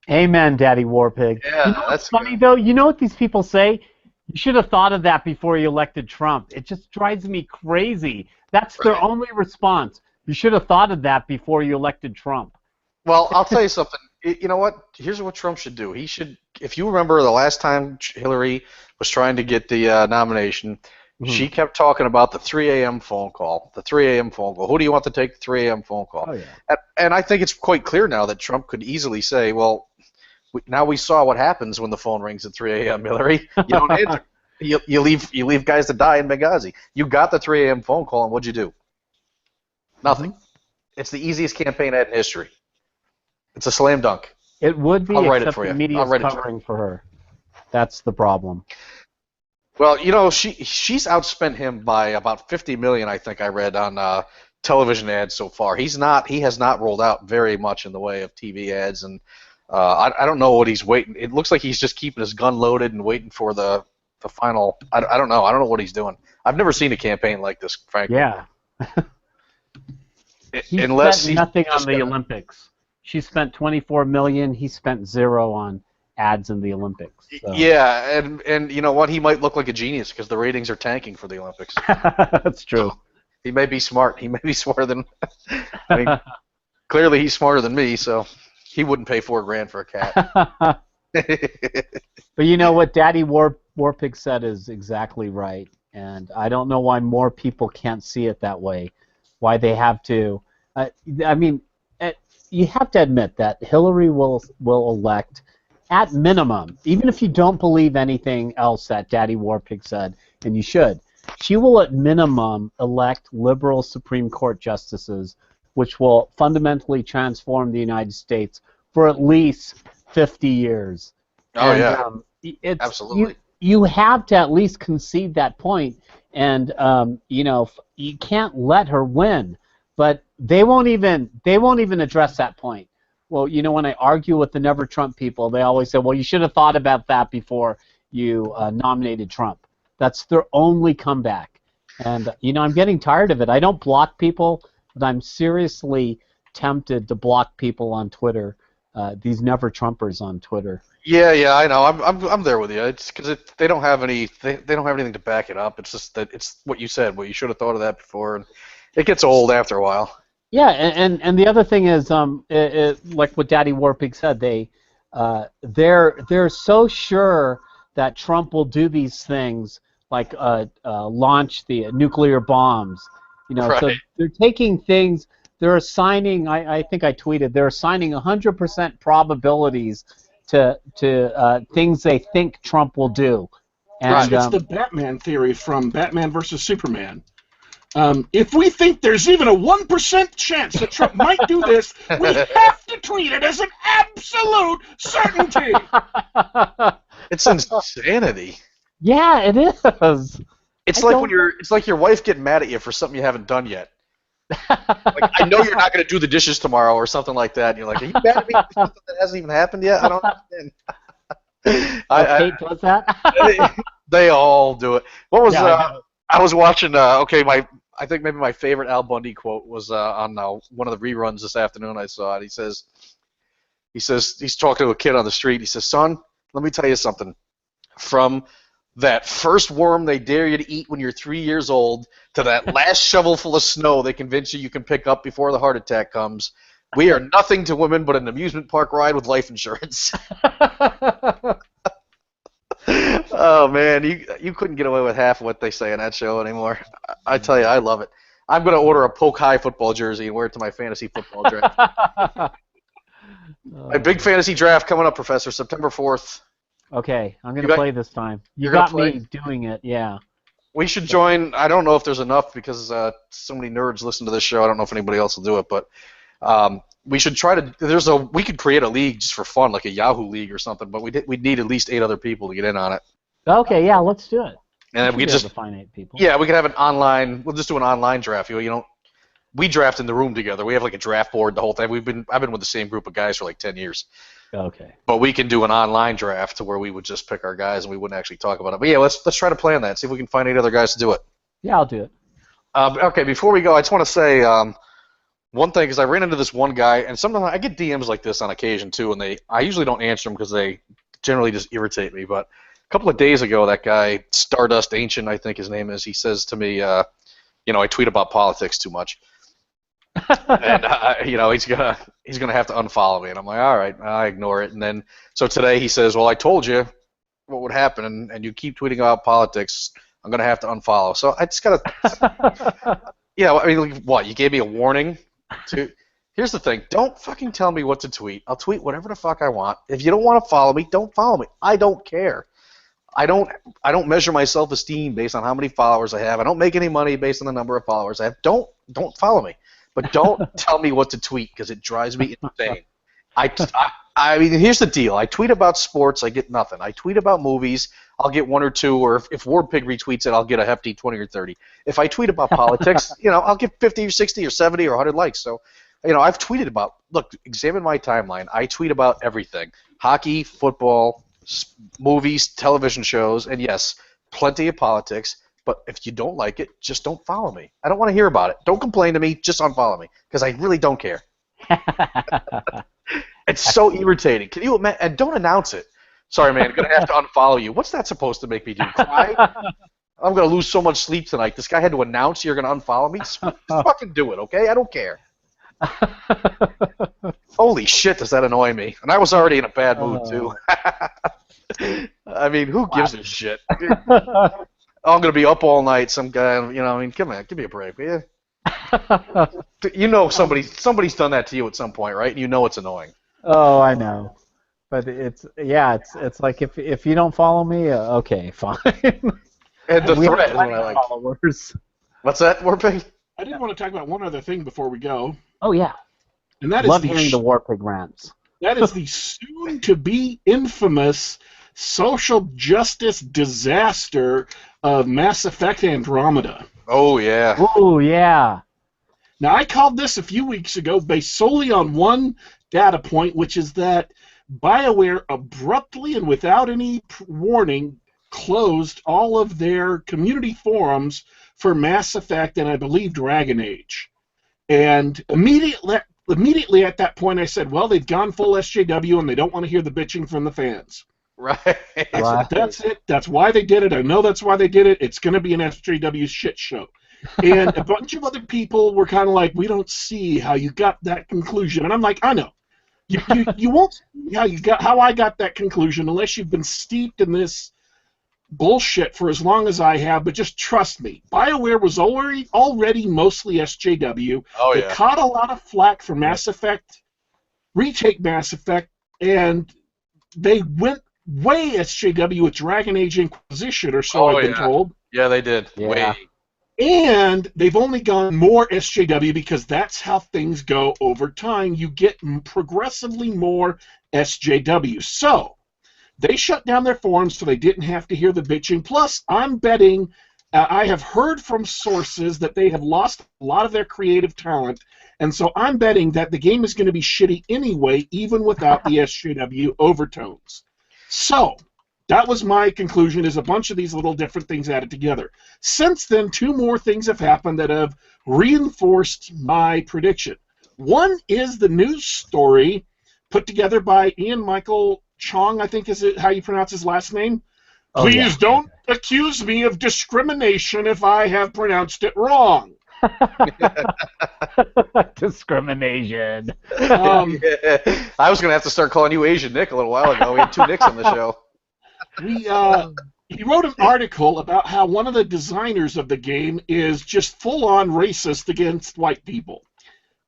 Amen, Daddy Warpig. Yeah, you know what's that's funny, good. though? You know what these people say? You should have thought of that before you elected Trump. It just drives me crazy. That's their Right. only response. You should have thought of that before you elected Trump. Well, I'll tell you something. You know what? Here's what Trump should do. He should, if you remember the last time Hillary was trying to get the nomination, she kept talking about the 3 a.m. phone call. The 3 a.m. phone call. Who do you want to take the 3 a.m. phone call? Oh, yeah. And I think it's quite clear now that Trump could easily say, well, now we saw what happens when the phone rings at 3 a.m., Hillary. You don't answer. You leave guys to die in Benghazi. You got the 3 a.m. phone call, and what'd you do? Nothing. It's the easiest campaign ad in history. It's a slam dunk. It would be, I'll write it except for the you. media I'll is write it for covering for her. That's the problem. Well, she's outspent him by about 50 million, I think I read on television ads so far. He has not rolled out very much in the way of TV ads, and I don't know what he's waiting. It looks like he's just keeping his gun loaded and waiting for the final. I don't know. I don't know what he's doing. I've never seen a campaign like this, frankly. Yeah. He Unless spent he's nothing on just the gonna- Olympics. She spent 24 million. He spent zero on ads in the Olympics. So. Yeah, and you know what? He might look like a genius because the ratings are tanking for the Olympics. That's true. He may be smart. He may be smarter than. I mean, clearly, he's smarter than me, so he wouldn't pay $4,000 for a cat. But you know what Daddy Warpig said is exactly right, and I don't know why more people can't see it that way. Why they have to? I mean, you have to admit that Hillary will elect, at minimum, even if you don't believe anything else that Daddy Warpig said, and you should, she will at minimum elect liberal Supreme Court justices, which will fundamentally transform the United States for at least 50 years. Oh, and, yeah. It's, Absolutely. You have to at least concede that point, and you can't let her win. But they won't even address that point. Well, when I argue with the Never Trump people, they always say, "Well, you should have thought about that before you nominated Trump." That's their only comeback, and I'm getting tired of it. I don't block people, but I'm seriously tempted to block people on Twitter. These Never Trumpers on Twitter. Yeah, I know. I'm there with you. It's because they don't have any. They don't have anything to back it up. It's just that it's what you said. Well, you should have thought of that before, and it gets old after a while. Yeah, and the other thing is, like what Daddy Warpig said, they're so sure that Trump will do these things, like launch the nuclear bombs. Right. So they're taking things. They're assigning. I think I tweeted. They're assigning 100% probabilities to things they think Trump will do. And, it's the Batman theory from Batman versus Superman. If we think there's even a 1% chance that Trump might do this, we have to treat it as an absolute certainty. It's insanity. Yeah, it is. It's like your wife getting mad at you for something you haven't done yet. Like, I know you're not going to do the dishes tomorrow or something like that. And you're like, are you mad at me for something that hasn't even happened yet? I don't understand. Kate does that? They all do it. What was Yeah, I was watching? I think maybe my favorite Al Bundy quote was on one of the reruns this afternoon. I saw it. He says he's talking to a kid on the street. He says, "Son, let me tell you something. From that first worm they dare you to eat when you're 3 years old to that last shovelful of snow they convince you can pick up before the heart attack comes, we are nothing to women but an amusement park ride with life insurance." Oh man, you couldn't get away with half of what they say in that show anymore. I tell you, I love it. I'm gonna order a Polk High football jersey and wear it to my fantasy football draft. My big fantasy draft coming up, Professor, September 4th. Okay, I'm You gonna got- play this time. You you're gonna got me doing it, yeah. We should join. I don't know if there's enough because so many nerds listen to this show. I don't know if anybody else will do it, but we should try to. We could create a league just for fun, like a Yahoo league or something. But we'd need at least 8 other people to get in on it. Okay, yeah, let's do it. And then Should we be just able to find 8 people. we could have an online. We'll just do an online draft. We draft in the room together. We have like a draft board, the whole thing. I've been with the same group of guys for like 10 years. Okay. But we can do an online draft to where we would just pick our guys and we wouldn't actually talk about it. But yeah, let's try to plan that. See if we can find 8 other guys to do it. Yeah, I'll do it. Okay, before we go, I just want to say one thing, because I ran into this one guy, and sometimes I get DMs like this on occasion too, and I usually don't answer them because they generally just irritate me. But a couple of days ago, that guy, Stardust Ancient, I think his name is, he says to me, I tweet about politics too much. And he's gonna have to unfollow me, and I'm like, all right, I ignore it. And then so today he says, well, I told you what would happen, and you keep tweeting about politics, I'm gonna have to unfollow. So I just gotta, what? You gave me a warning. Here's the thing: don't fucking tell me what to tweet. I'll tweet whatever the fuck I want. If you don't want to follow me, don't follow me. I don't care. I don't measure my self-esteem based on how many followers I have. I don't make any money based on the number of followers I have. Don't follow me. But don't tell me what to tweet because it drives me insane. I mean, here's the deal. I tweet about sports, I get nothing. I tweet about movies, I'll get 1 or 2, or if WarPig retweets it, I'll get a hefty 20 or 30. If I tweet about politics, I'll get 50 or 60 or 70 or 100 likes. So, I've tweeted about, look, examine my timeline. I tweet about everything. Hockey, football, movies, television shows, and yes, plenty of politics. But if you don't like it, just don't follow me. I don't want to hear about it. Don't complain to me. Just unfollow me because I really don't care. It's so irritating. Can you imagine? And don't announce it. Sorry, man. I'm going to have to unfollow you. What's that supposed to make me do? Cry? I'm going to lose so much sleep tonight. This guy had to announce you're going to unfollow me? Just fucking do it, okay? I don't care. Holy shit, does that annoy me? And I was already in a bad mood, too. I mean, who gives a shit? I'm going to be up all night, some guy, come on, give me a break, will you? Somebody's done that to you at some point, right? And you know it's annoying. Oh, I know. But it's like if you don't follow me, okay, fine. And the threat is what I like. Followers. What's that, Warpig? I did want to talk about one other thing before we go. Oh yeah. And that is Love hearing the Warpig rants. That is the soon-to-be infamous social justice disaster of Mass Effect Andromeda. Oh yeah. Oh yeah. Now I called this a few weeks ago based solely on one data point, which is that BioWare abruptly and without any warning closed all of their community forums for Mass Effect and I believe Dragon Age. And immediately at that point I said, well, they've gone full SJW and they don't want to hear the bitching from the fans. Right. I said, that's it. That's why they did it. I know that's why they did it. It's going to be an SJW shit show. And a bunch of other people were kind of like, we don't see how you got that conclusion. And I'm like, I know. You won't see how I got that conclusion unless you've been steeped in this bullshit for as long as I have, but just trust me. BioWare was already mostly SJW. Oh, They yeah. caught a lot of flack for Mass Effect, retake Mass Effect, and they went way SJW with Dragon Age Inquisition, or so I've been told. Yeah, they did. Yeah. Way. And they've only gone more SJW because that's how things go over time. You get progressively more SJW. So they shut down their forums so they didn't have to hear the bitching. Plus, I'm betting, I have heard from sources that they have lost a lot of their creative talent, and so I'm betting that the game is going to be shitty anyway, even without the SJW overtones. So that was my conclusion, is a bunch of these little different things added together. Since then, 2 more things have happened that have reinforced my prediction. One is the news story put together by Ian Michael Chong, I think is it how you pronounce his last name. Oh, Please yeah. don't accuse me of discrimination if I have pronounced it wrong. Discrimination. Um, Yeah. I was going to have to start calling you Asian Nick a little while ago. We had 2 Nicks on the show. He wrote an article about how one of the designers of the game is just full-on racist against white people.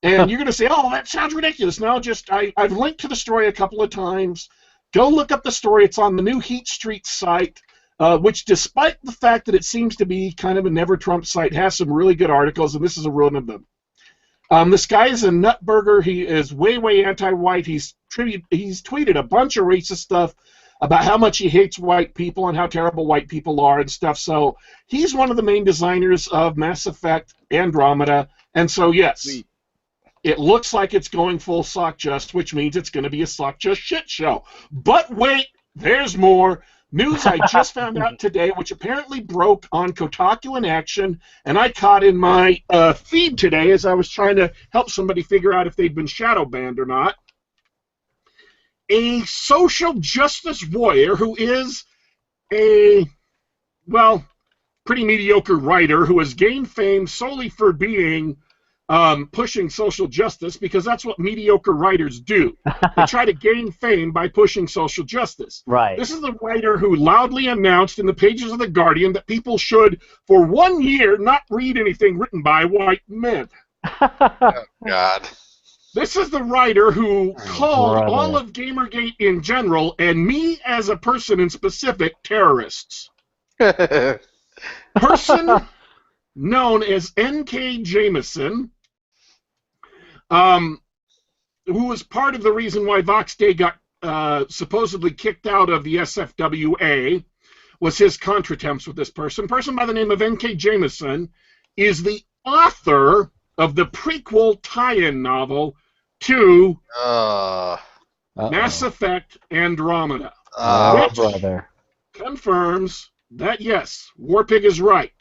And you're going to say, oh, that sounds ridiculous. No, I've linked to the story a couple of times. Go look up the story. It's on the new Heat Street site, which, despite the fact that it seems to be kind of a Never Trump site, has some really good articles, and this is a one of them. This guy is a nutburger. He is way, way anti-white. He's tweeted a bunch of racist stuff about how much he hates white people and how terrible white people are and stuff. So he's one of the main designers of Mass Effect Andromeda. And so, yes, Sweet. It looks like it's going full sock just, which means it's going to be a sock just shit show. But wait, there's more. News I just found out today, which apparently broke on Kotaku in Action, and I caught in my feed today as I was trying to help somebody figure out if they'd been shadow banned or not. A social justice warrior who is a, well, pretty mediocre writer who has gained fame solely for being pushing social justice, because that's what mediocre writers do. They try to gain fame by pushing social justice. Right. This is the writer who loudly announced in the pages of The Guardian that people should, for 1 year, not read anything written by white men. Oh, God. This is the writer who called brother. all of Gamergate in general, and me as a person in specific, terrorists. Person known as N.K. Jameson, who was part of the reason why Vox Day got supposedly kicked out of the SFWA, was his contretemps with this person. A person by the name of N.K. Jemisin is the author of the prequel tie-in novel to Mass Effect Andromeda. Oh, Which brother. confirms that, yes, Warpig is right.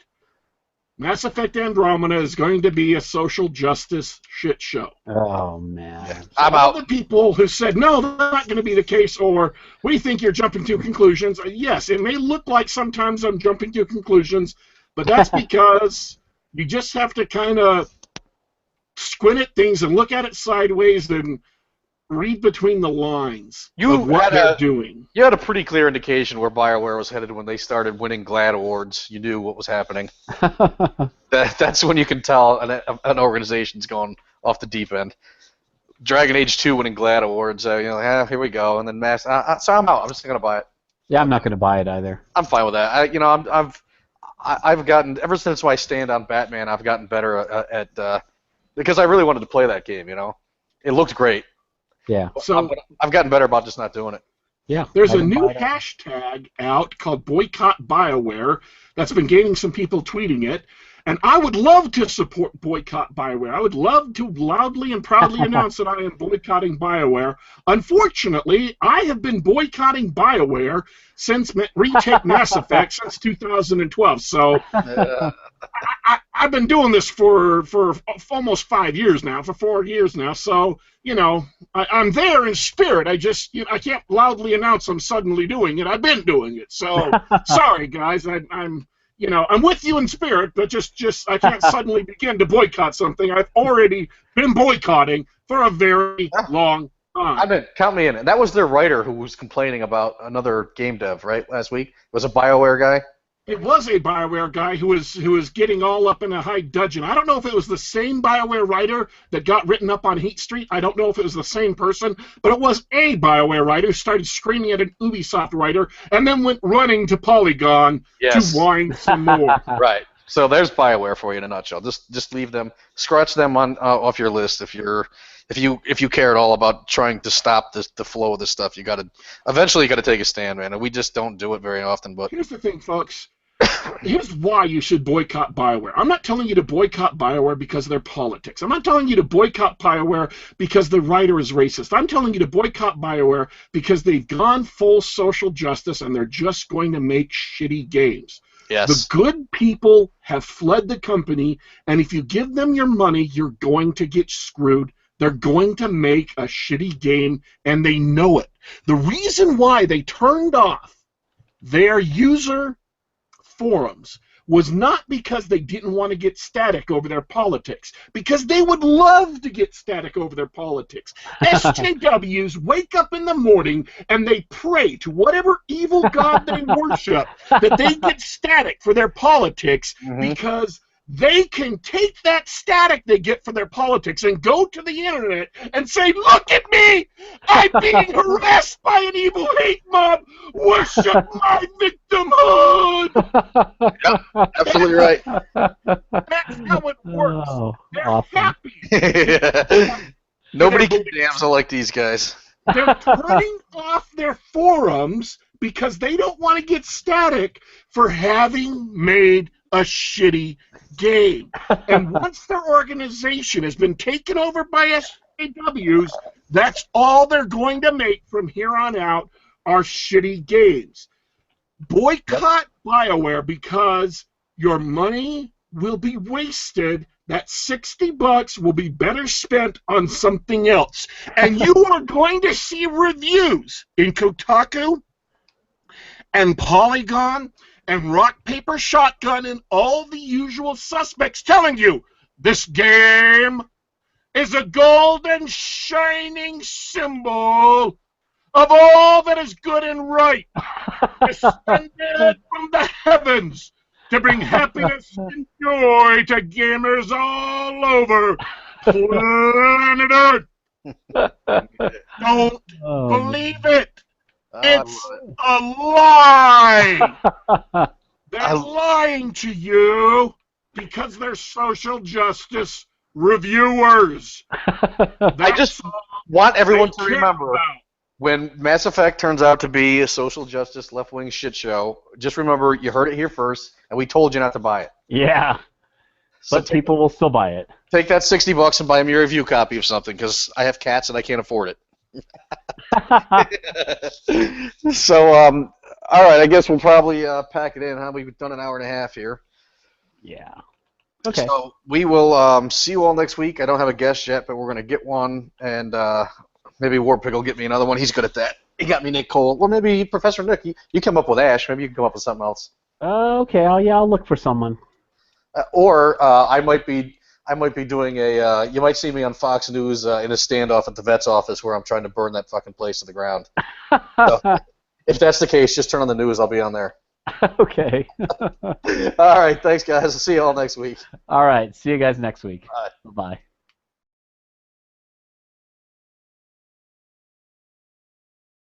Mass Effect Andromeda is going to be a social justice shit show. Oh, man. I'm All out. the people who said, no, that's not going to be the case, or we think you're jumping to conclusions. Yes, it may look like sometimes I'm jumping to conclusions, but that's because you just have to kind of squint at things and look at it sideways and read between the lines You of what had they're a- doing. You had a pretty clear indication where BioWare was headed when they started winning GLAAD awards. You knew what was happening. That's when you can tell an organization's going off the deep end. Dragon Age 2 winning GLAAD awards. Here we go. And then Mass. So I'm out. I'm just gonna buy it. Yeah, I'm not going to buy it either. I'm fine with that. I've gotten, ever since my stand on Batman, I've gotten better at because I really wanted to play that game. It looked great. Yeah. So I've gotten better about just not doing it. Yeah. there's I a can new buy that. hashtag out called Boycott BioWare that's been gaining some people tweeting it. And I would love to support Boycott BioWare. I would love to loudly and proudly announce that I am boycotting BioWare. Unfortunately, I have been boycotting BioWare since Retake Mass Effect since 2012. So I've been doing this for almost 5 years now, for 4 years now. So, I'm there in spirit. I just, I can't loudly announce I'm suddenly doing it. I've been doing it. So, sorry, guys. I'm with you in spirit, but just I can't suddenly begin to boycott something I've already been boycotting for a very long time. Count me in. And that was their writer who was complaining about another game dev, right, last week? It was a BioWare guy? It was a BioWare guy who was getting all up in a high dudgeon. I don't know if it was the same BioWare writer that got written up on Heat Street. I don't know if it was the same person, but it was a BioWare writer who started screaming at an Ubisoft writer and then went running to Polygon Yes. to whine some more. Right. So there's BioWare for you in a nutshell. Just leave them, scratch them off your list if you care at all about trying to stop the flow of this stuff. Eventually you got to take a stand, man. And we just don't do it very often. But Here's the thing, folks. Here's why you should boycott BioWare. I'm not telling you to boycott BioWare because of their politics. I'm not telling you to boycott BioWare because the writer is racist. I'm telling you to boycott BioWare because they've gone full social justice and they're just going to make shitty games. yes, The good people have fled the company, and if you give them your money, you're going to get screwed. They're going to make a shitty game, and they know it. The reason why they turned off their user forums was not because they didn't want to get static over their politics, because they would love to get static over their politics. SJWs wake up in the morning and they pray to whatever evil god they worship that they get static for their politics because they can take that static they get for their politics and go to the internet and say, look at me! I'm being harassed by an evil hate mob! Worship my victimhood! absolutely right. That's how it works. Oh, They're awesome. happy. Nobody can dams like these guys. They're turning off their forums because they don't want to get static for having made a shitty game. And once their organization has been taken over by SJWs, that's all they're going to make from here on out are shitty games. Boycott BioWare because your money will be wasted. That $60 will be better spent on something else. And you are going to see reviews in Kotaku and Polygon and Rock, Paper, Shotgun and all the usual suspects telling you this game is a golden shining symbol of all that is good and right, descended from the heavens to bring happiness and joy to gamers all over planet Earth. Don't believe it. It's a lie. They're lying to you because they're social justice reviewers. That's all want everyone I to care remember about- when Mass Effect turns out to be a social justice left-wing shit show. Just remember, you heard it here first, and we told you not to buy it. Yeah, So but people will still buy it. take that $60 and buy me a review copy of something because I have cats and I can't afford it. So, all right, I guess we'll probably pack it in. Huh? We've done an hour and a half here. Yeah. Okay. So we will see you all next week. I don't have a guest yet, but we're going to get one, and maybe Warpig will get me another one. He's good at that. He got me Nick Cole. Or maybe Professor Nick, you come up with Ash. Maybe you can come up with something else. Okay. I'll look for someone. Or I might be doing a. You might see me on Fox News in a standoff at the vet's office where I'm trying to burn that fucking place to the ground. So, if that's the case, just turn on the news. I'll be on there. Okay. All right, thanks guys. I'll see you all next week. All right. See you guys next week. Bye. Bye.